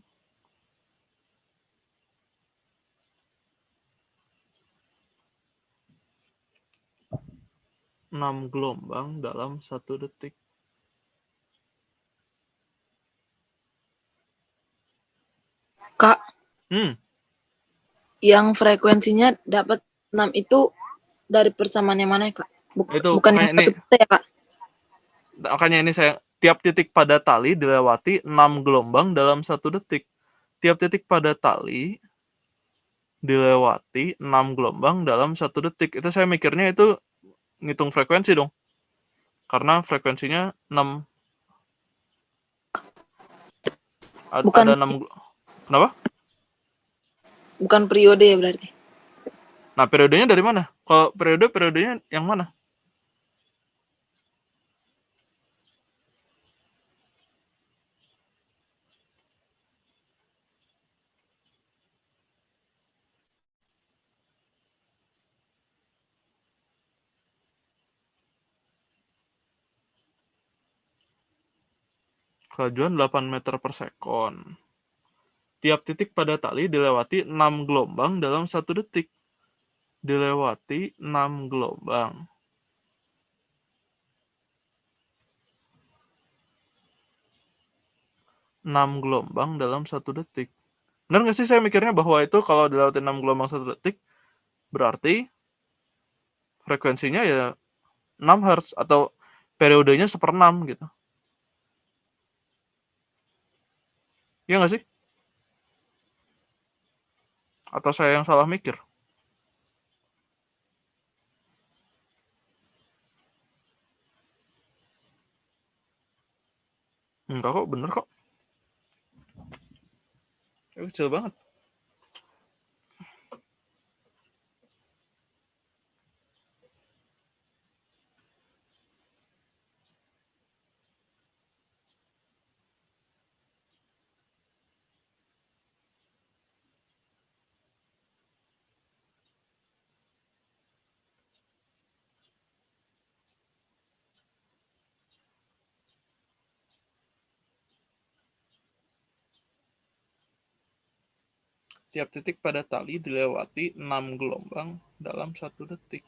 6 gelombang dalam 1 detik. Yang frekuensinya dapat 6 itu dari persamaan yang mana ya, Kak? Itu Bukan makanya yang ini, satu peta ya, Kak? makanya ini saya tiap titik pada tali dilewati 6 gelombang dalam 1 detik. Tiap titik pada tali dilewati 6 gelombang dalam 1 detik. Itu saya mikirnya itu ngitung frekuensi dong. Karena frekuensinya 6. Bukan Ada 6. Kenapa? bukan periode ya berarti. Nah, periodenya dari mana? Kalau periodenya yang mana? Kelajuan 8 meter per sekon. Tiap titik pada tali dilewati 6 gelombang dalam 1 detik. Dilewati 6 gelombang. Gelombang dalam 1 detik. Benar nggak sih saya mikirnya bahwa itu kalau dilewati 6 gelombang 1 detik, berarti frekuensinya ya 6 Hz atau periodenya 1/6 gitu. Iya nggak sih? Atau saya yang salah mikir? Enggak kok, bener kok. Kecil banget. Tiap titik pada tali dilewati 6 gelombang dalam 1 detik.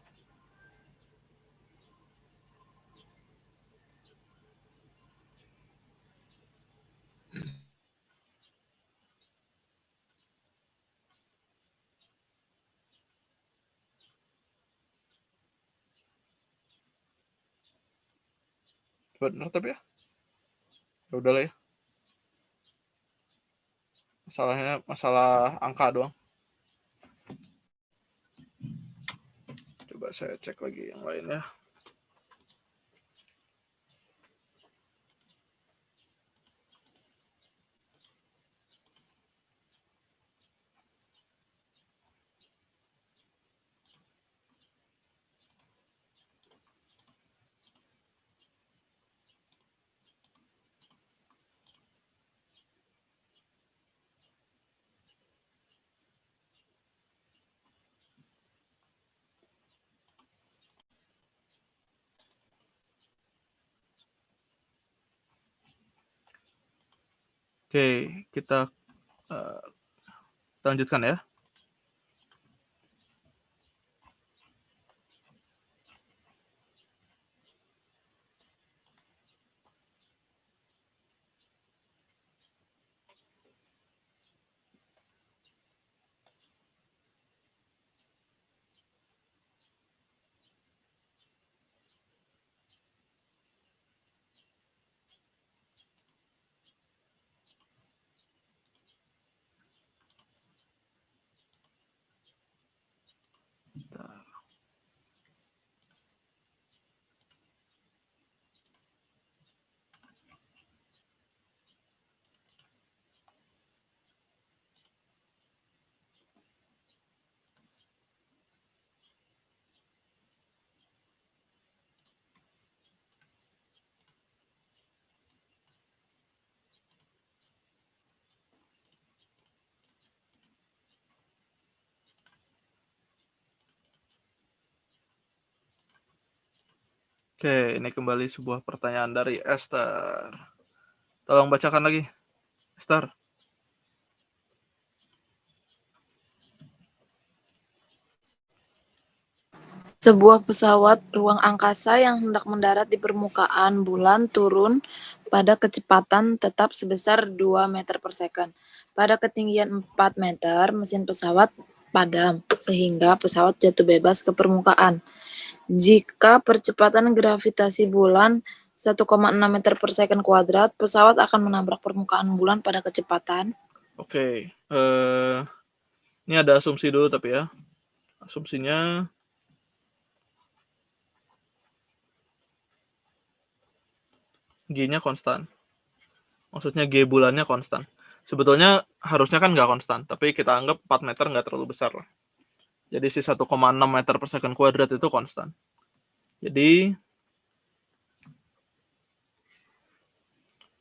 Bener tapi ya? Ya udahlah ya. Masalahnya masalah angka doang. Coba saya cek lagi yang lainnya. Oke, kita lanjutkan ya. Oke, ini kembali sebuah pertanyaan dari Esther. Tolong bacakan lagi, Esther. Sebuah pesawat ruang angkasa yang hendak mendarat di permukaan bulan turun pada kecepatan tetap sebesar 2 meter per second. Pada ketinggian 4 meter, mesin pesawat padam, sehingga pesawat jatuh bebas ke permukaan. Jika percepatan gravitasi bulan 1,6 meter per second kuadrat, pesawat akan menabrak permukaan bulan pada kecepatan. Oke, ini ada asumsi dulu tapi ya. Asumsinya G-nya konstan. Maksudnya G bulannya konstan. Sebetulnya harusnya kan nggak konstan, tapi kita anggap 4 meter nggak terlalu besar lah. Jadi si 1,6 meter per second kuadrat itu konstan. Jadi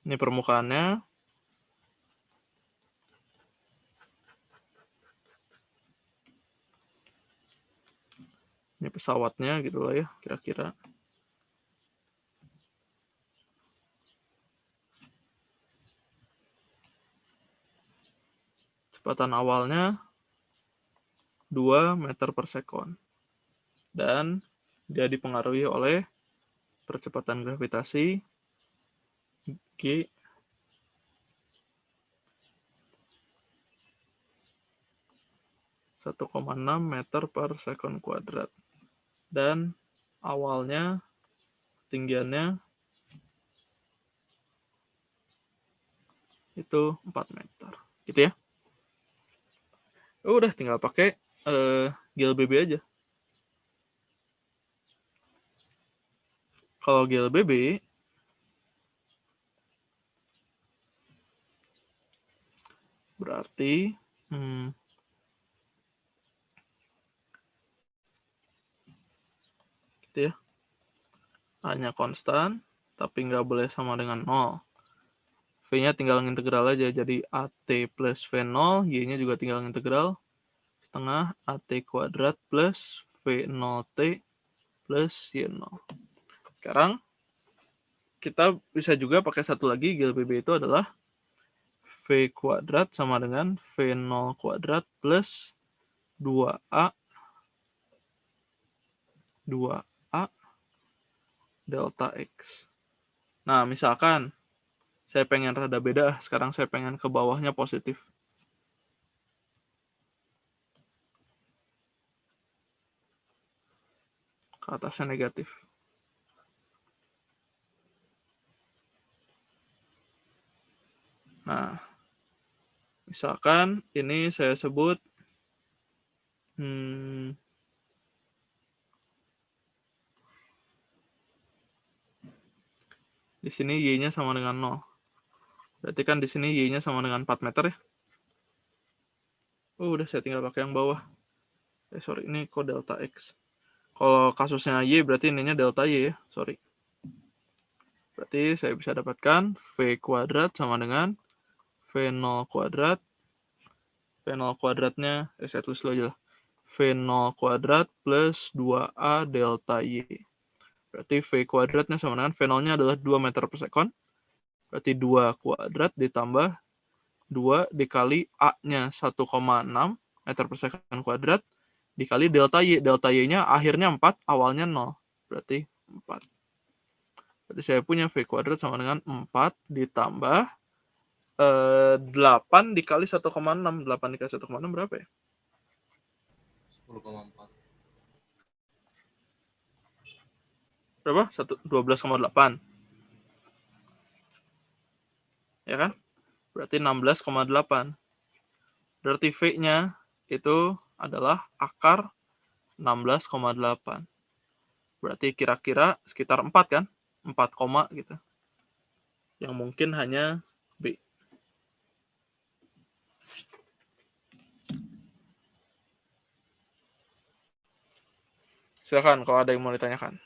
ini permukaannya. Ini pesawatnya gitu lah ya, kira-kira. Kecepatan awalnya 2 meter per second. Dan dia dipengaruhi oleh percepatan gravitasi G 1,6 meter per second kuadrat. Dan awalnya ketinggiannya itu 4 meter. Gitu ya. Udah tinggal pakai GLBB aja. Kalau GLBB berarti gitu ya. A-nya konstan, tapi nggak boleh sama dengan 0. V-nya tinggal integral aja, jadi AT plus V0, Y-nya juga tinggal integral, setengah AT kuadrat plus V0T plus Y0. Sekarang, kita bisa juga pakai satu lagi, GLBB itu adalah V kuadrat sama dengan V0 kuadrat plus 2A delta X. Nah, misalkan saya pengen rada beda, sekarang saya pengen ke bawahnya positif. Ke atasnya negatif. Nah, misalkan ini saya sebut di sini Y-nya sama dengan 0. Berarti kan di sini Y-nya sama dengan 4 meter ya. Udah saya tinggal pakai yang bawah. Sorry, ini kok delta X. Kalau kasusnya Y berarti ininya delta Y ya. Sorry. Berarti saya bisa dapatkan V kuadrat sama dengan V0 kuadrat. V0 kuadratnya, saya tulis dulu aja lah. V0 kuadrat plus 2A delta Y. Berarti V kuadratnya sama dengan V0-nya adalah 2 meter per second. Berarti 2 kuadrat ditambah 2 dikali A-nya 1,6 meter per second kuadrat dikali delta Y. Delta Y-nya akhirnya 4, awalnya 0. Berarti 4. Berarti saya punya V kuadrat sama dengan 4 ditambah 8 dikali 1,6. 8 dikali 1,6 berapa ya? 10,4. Berapa? 12,8. Ya kan? Berarti 16,8. Berarti V-nya itu adalah akar 16,8. Berarti kira-kira sekitar 4 kan? 4, gitu. Yang mungkin hanya B. Silakan kalau ada yang mau ditanyakan.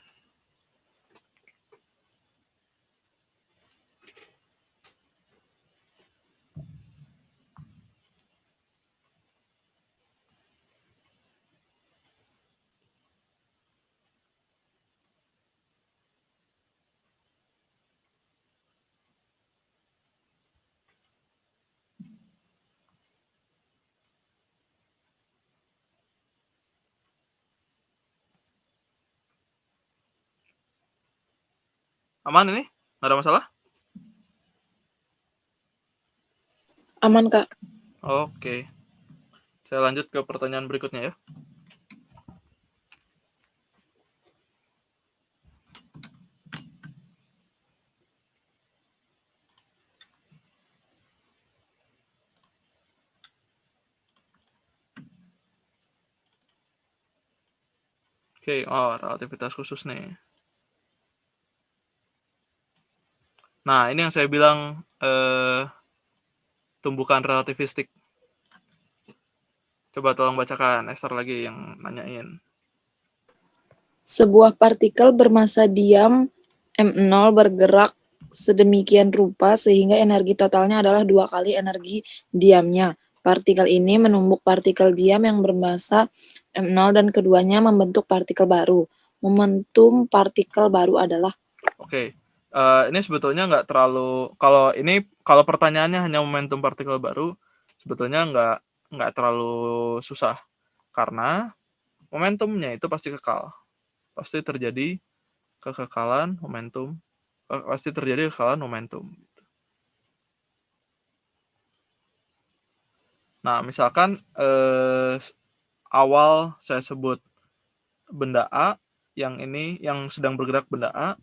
Aman ini? Nggak ada masalah? Aman, Kak. Oke. Saya lanjut ke pertanyaan berikutnya ya. Oke, relativitas khusus nih. Nah, ini yang saya bilang tumbukan relativistik. Coba tolong bacakan, Esther lagi yang nanyain. Sebuah partikel bermasa diam M0 bergerak sedemikian rupa sehingga energi totalnya adalah 2 kali energi diamnya. Partikel ini menumbuk partikel diam yang bermasa M0 dan keduanya membentuk partikel baru. Momentum partikel baru adalah... Oke, ini sebetulnya nggak terlalu, kalau pertanyaannya hanya momentum partikel baru, sebetulnya nggak terlalu susah. Karena momentumnya itu pasti kekal. Pasti terjadi kekekalan momentum. Pasti terjadi kekekalan momentum. Nah, misalkan awal saya sebut benda A, yang ini yang sedang bergerak benda A,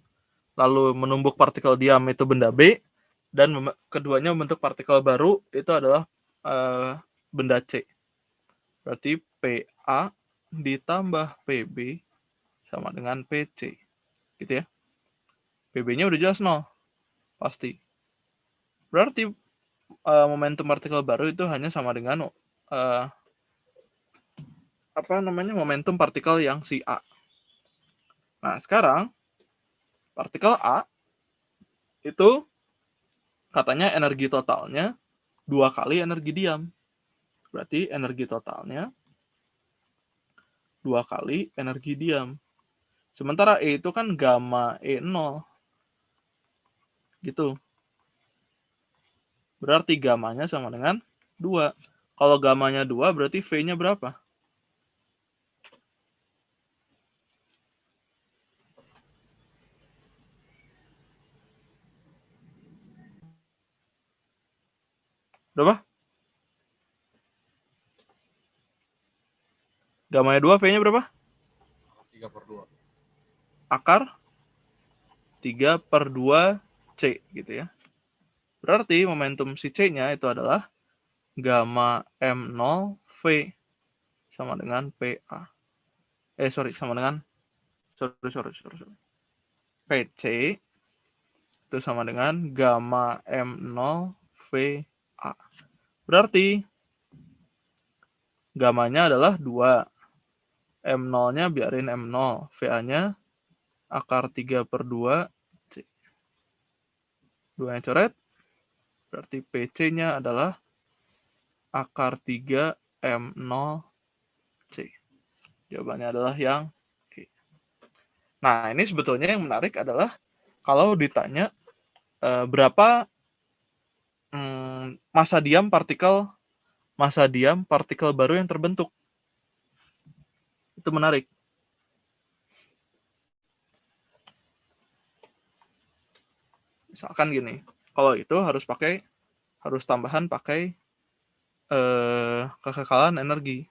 lalu menumbuk partikel diam itu benda B, dan keduanya membentuk partikel baru itu adalah benda C. Berarti PA ditambah PB sama dengan PC. Gitu ya. PB-nya udah jelas 0. Pasti. Berarti momentum partikel baru itu hanya sama dengan momentum partikel yang si A. Nah, sekarang partikel A itu katanya energi totalnya 2 kali energi diam. Berarti energi totalnya 2 kali energi diam. Sementara E itu kan gamma E0. Gitu. Berarti gamanya sama dengan 2. Kalau gamanya 2 berarti V-nya berapa? Berapa? Gamanya 2, V-nya berapa? 3/2. Akar 3/2 C gitu ya. Berarti momentum si C-nya itu adalah gamma M0 V sama dengan PA. Sama dengan PC itu sama dengan gamma M0 VA. Berarti gamanya adalah 2. M0-nya biarin M0. VA-nya akar 3/2 C. 2-nya coret. Berarti PC-nya adalah akar 3 M0 C. Jawabannya adalah yang E. Nah, ini sebetulnya yang menarik adalah kalau ditanya berapa masa diam partikel baru yang terbentuk. Itu menarik. Misalkan gini, kalau itu harus tambahan pakai kekekalan energi.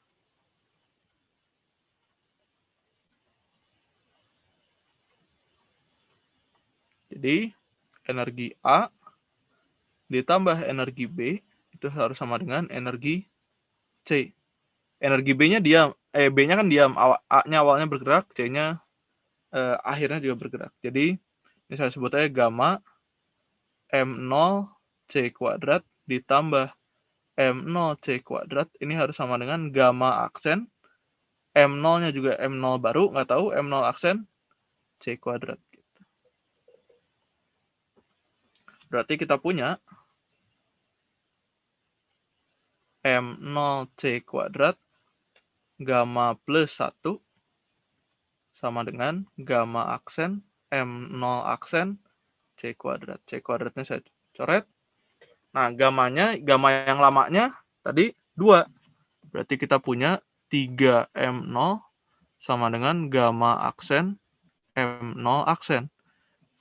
Jadi energi A ditambah energi B itu harus sama dengan energi C. Energi B-nya diam, B-nya kan diam, A-nya awalnya bergerak, C-nya akhirnya juga bergerak. Jadi ini saya sebut aja gamma M0 C kuadrat ditambah M0 C kuadrat, ini harus sama dengan gamma aksen, M0-nya juga M0 baru, nggak tahu, M0 aksen C kuadrat. Berarti kita punya M0 C kuadrat gamma plus 1 sama dengan gamma aksen M0 aksen C kuadrat. C kuadratnya saya coret. Nah, gamma yang lamanya tadi 2. Berarti kita punya 3M0 sama dengan gamma aksen M0 aksen.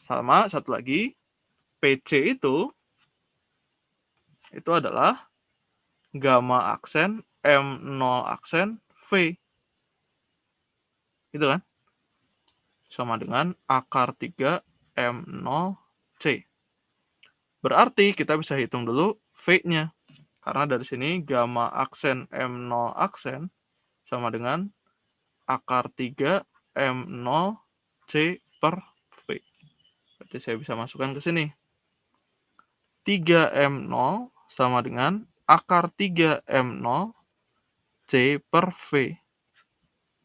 Sama satu lagi, PC itu adalah gamma aksen M0 aksen V. Gitu kan? Sama dengan akar 3 M0 C. Berarti kita bisa hitung dulu V-nya. Karena dari sini gamma aksen M0 aksen sama dengan akar 3 M0 C per V. Berarti saya bisa masukkan ke sini. 3M0 sama dengan akar 3M0 C per V.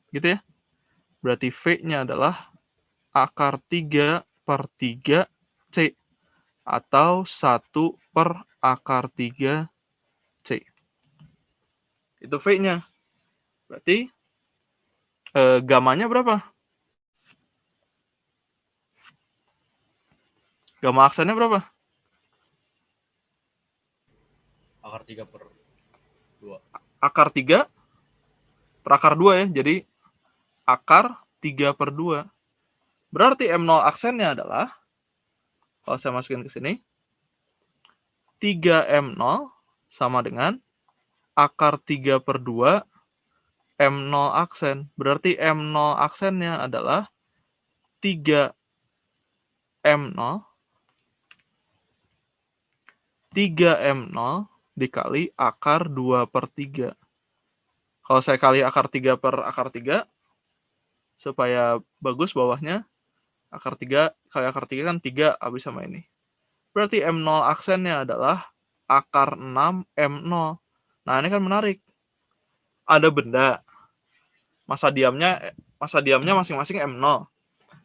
Gitu ya. Berarti V-nya adalah akar 3 per 3 C. Atau 1 per akar 3 C. Itu V-nya. Berarti gamanya berapa? Gamma aksennya berapa? Akar 3 per 2. Akar 3 per akar 2 ya. Jadi akar 3 per 2. Berarti M0 aksennya adalah, kalau saya masukin ke sini, 3M0 sama dengan akar 3 per 2 M0 aksen. Berarti M0 aksennya adalah 3M0 dikali akar 2 per 3. Kalau saya kali akar 3 per akar 3, supaya bagus bawahnya, akar 3 kali akar 3 kan 3 habis sama ini. Berarti M0 aksennya adalah akar 6 M0. Nah, ini kan menarik. Ada benda. Masa diamnya masing-masing M0.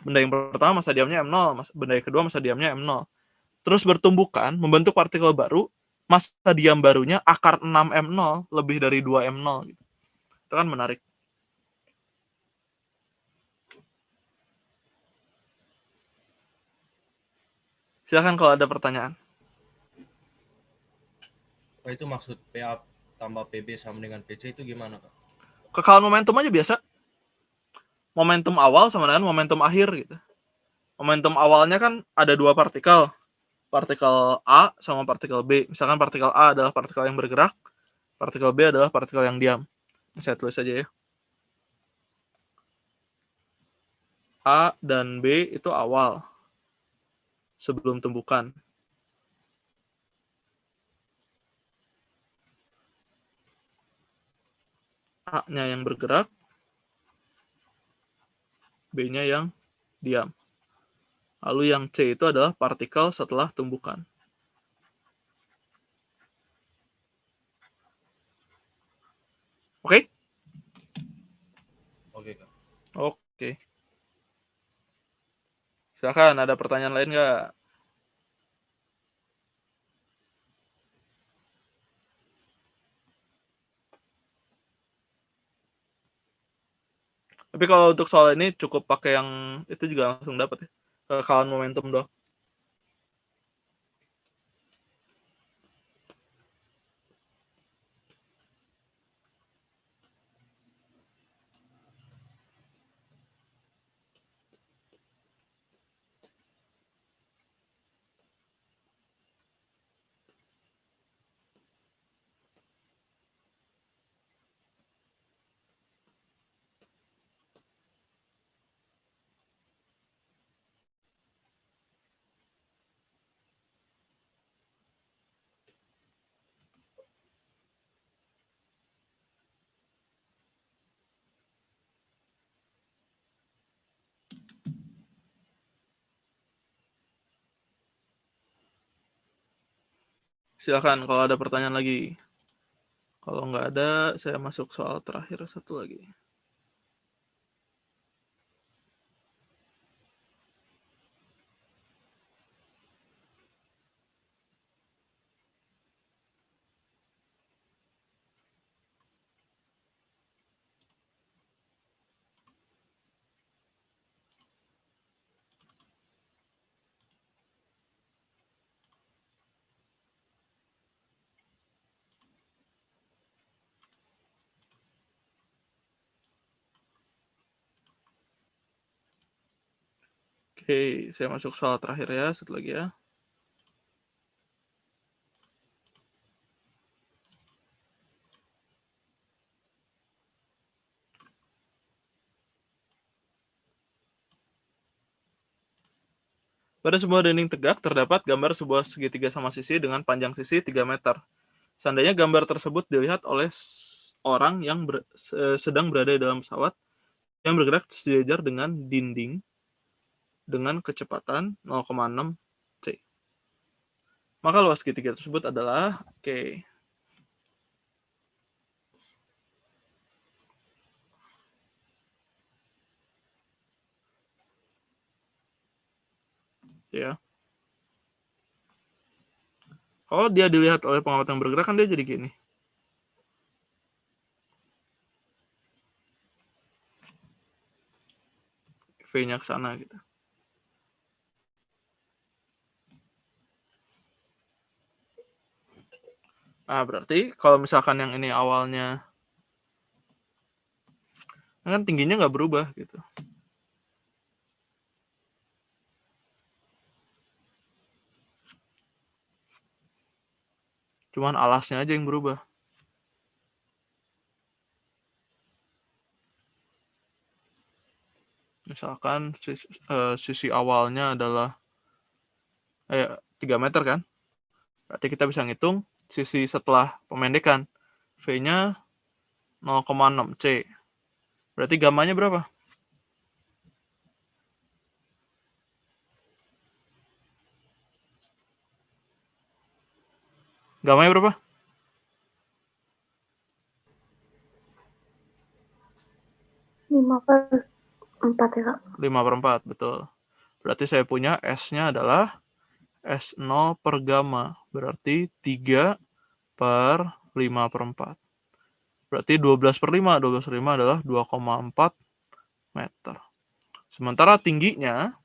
Benda yang pertama masa diamnya M0, benda yang kedua masa diamnya M0. Terus bertumbukan, membentuk partikel baru, masa diam barunya akar 6 M0, lebih dari 2 M0 gitu. Itu kan menarik. Silakan kalau ada pertanyaan. Apa itu maksud PA tambah PB sama dengan PC itu gimana, Kak? Kekalahan momentum aja biasa. Momentum awal sama dengan momentum akhir gitu. Momentum awalnya kan ada dua partikel. Partikel A sama partikel B. Misalkan partikel A adalah partikel yang bergerak, partikel B adalah partikel yang diam. Saya tulis saja ya. A dan B itu awal, sebelum tumbukan. A-nya yang bergerak, B-nya yang diam. Lalu yang C itu adalah partikel setelah tumbukan. Oke? Oke, Kak. Oke. Silakan, ada pertanyaan lain nggak? Tapi kalau untuk soal ini cukup pakai yang itu juga langsung dapat ya. Kekalahan momentum doang. Silakan kalau ada pertanyaan lagi. Kalau nggak ada, saya masuk soal terakhir satu lagi. Oke, saya masuk soal terakhir ya, satu lagi ya. Pada sebuah dinding tegak terdapat gambar sebuah segitiga sama sisi dengan panjang sisi 3 meter. Seandainya gambar tersebut dilihat oleh orang yang sedang berada di dalam pesawat yang bergerak sejajar dengan dinding dengan kecepatan 0,6 c. Maka luas segitiga tersebut adalah ya. Kalau dia dilihat oleh pengamat yang bergerak kan dia jadi gini. V-nya ke sana gitu. Nah, berarti kalau misalkan yang ini awalnya kan tingginya nggak berubah gitu. Cuman alasnya aja yang berubah. Misalkan sisi awalnya adalah 3 meter kan. Berarti kita bisa ngitung sisi setelah pemendekan. V-nya 0,6 C. Berarti gamanya berapa? Gamanya berapa? 5/4 ya, Kak. 5/4, betul. Berarti saya punya S-nya adalah S0 per gamma. Berarti 3/5/4. Berarti 12/5. 12/5 adalah 2,4 meter. Sementara tingginya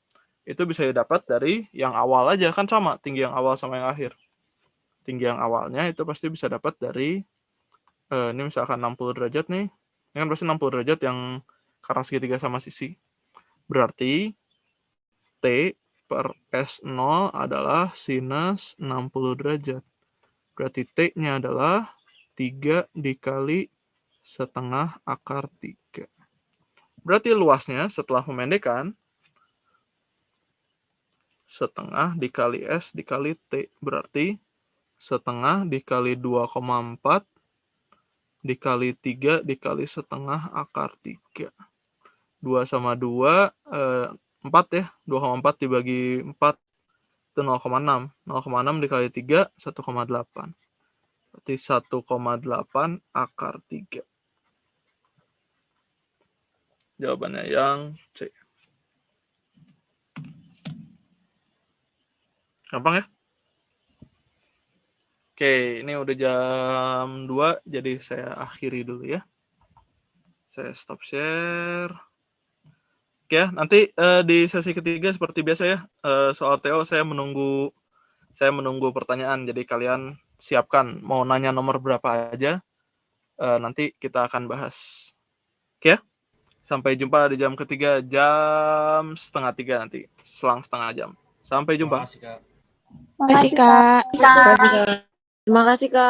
itu bisa didapat dari yang awal aja. Kan sama tinggi yang awal sama yang akhir. Tinggi yang awalnya itu pasti bisa dapat dari ini misalkan 60 derajat nih. Ini kan pasti 60 derajat yang karena segitiga sama sisi. Berarti T per S0 adalah sinus 60 derajat. Berarti T-nya adalah 3 dikali setengah akar 3. Berarti luasnya setelah memendekan setengah dikali S dikali T. Berarti setengah dikali 2,4 dikali 3 dikali setengah akar 3. 2 sama 2, 4 ya. 2,4 dibagi 4 itu 0,6. 0,6 dikali 3, 1,8. Berarti 1,8 akar 3. Jawabannya yang C. Gampang ya? Oke, ini udah jam 2, jadi saya akhiri dulu ya. Saya stop share. Oke ya, nanti di sesi ketiga seperti biasa ya, soal TO saya menunggu pertanyaan. Jadi kalian siapkan mau nanya nomor berapa aja, nanti kita akan bahas. Oke ya? Sampai jumpa di jam ketiga jam 2:30 nanti, selang setengah jam. Sampai jumpa. Terima kasih, Kak. Terima kasih, Kak. Terima kasih, Kak.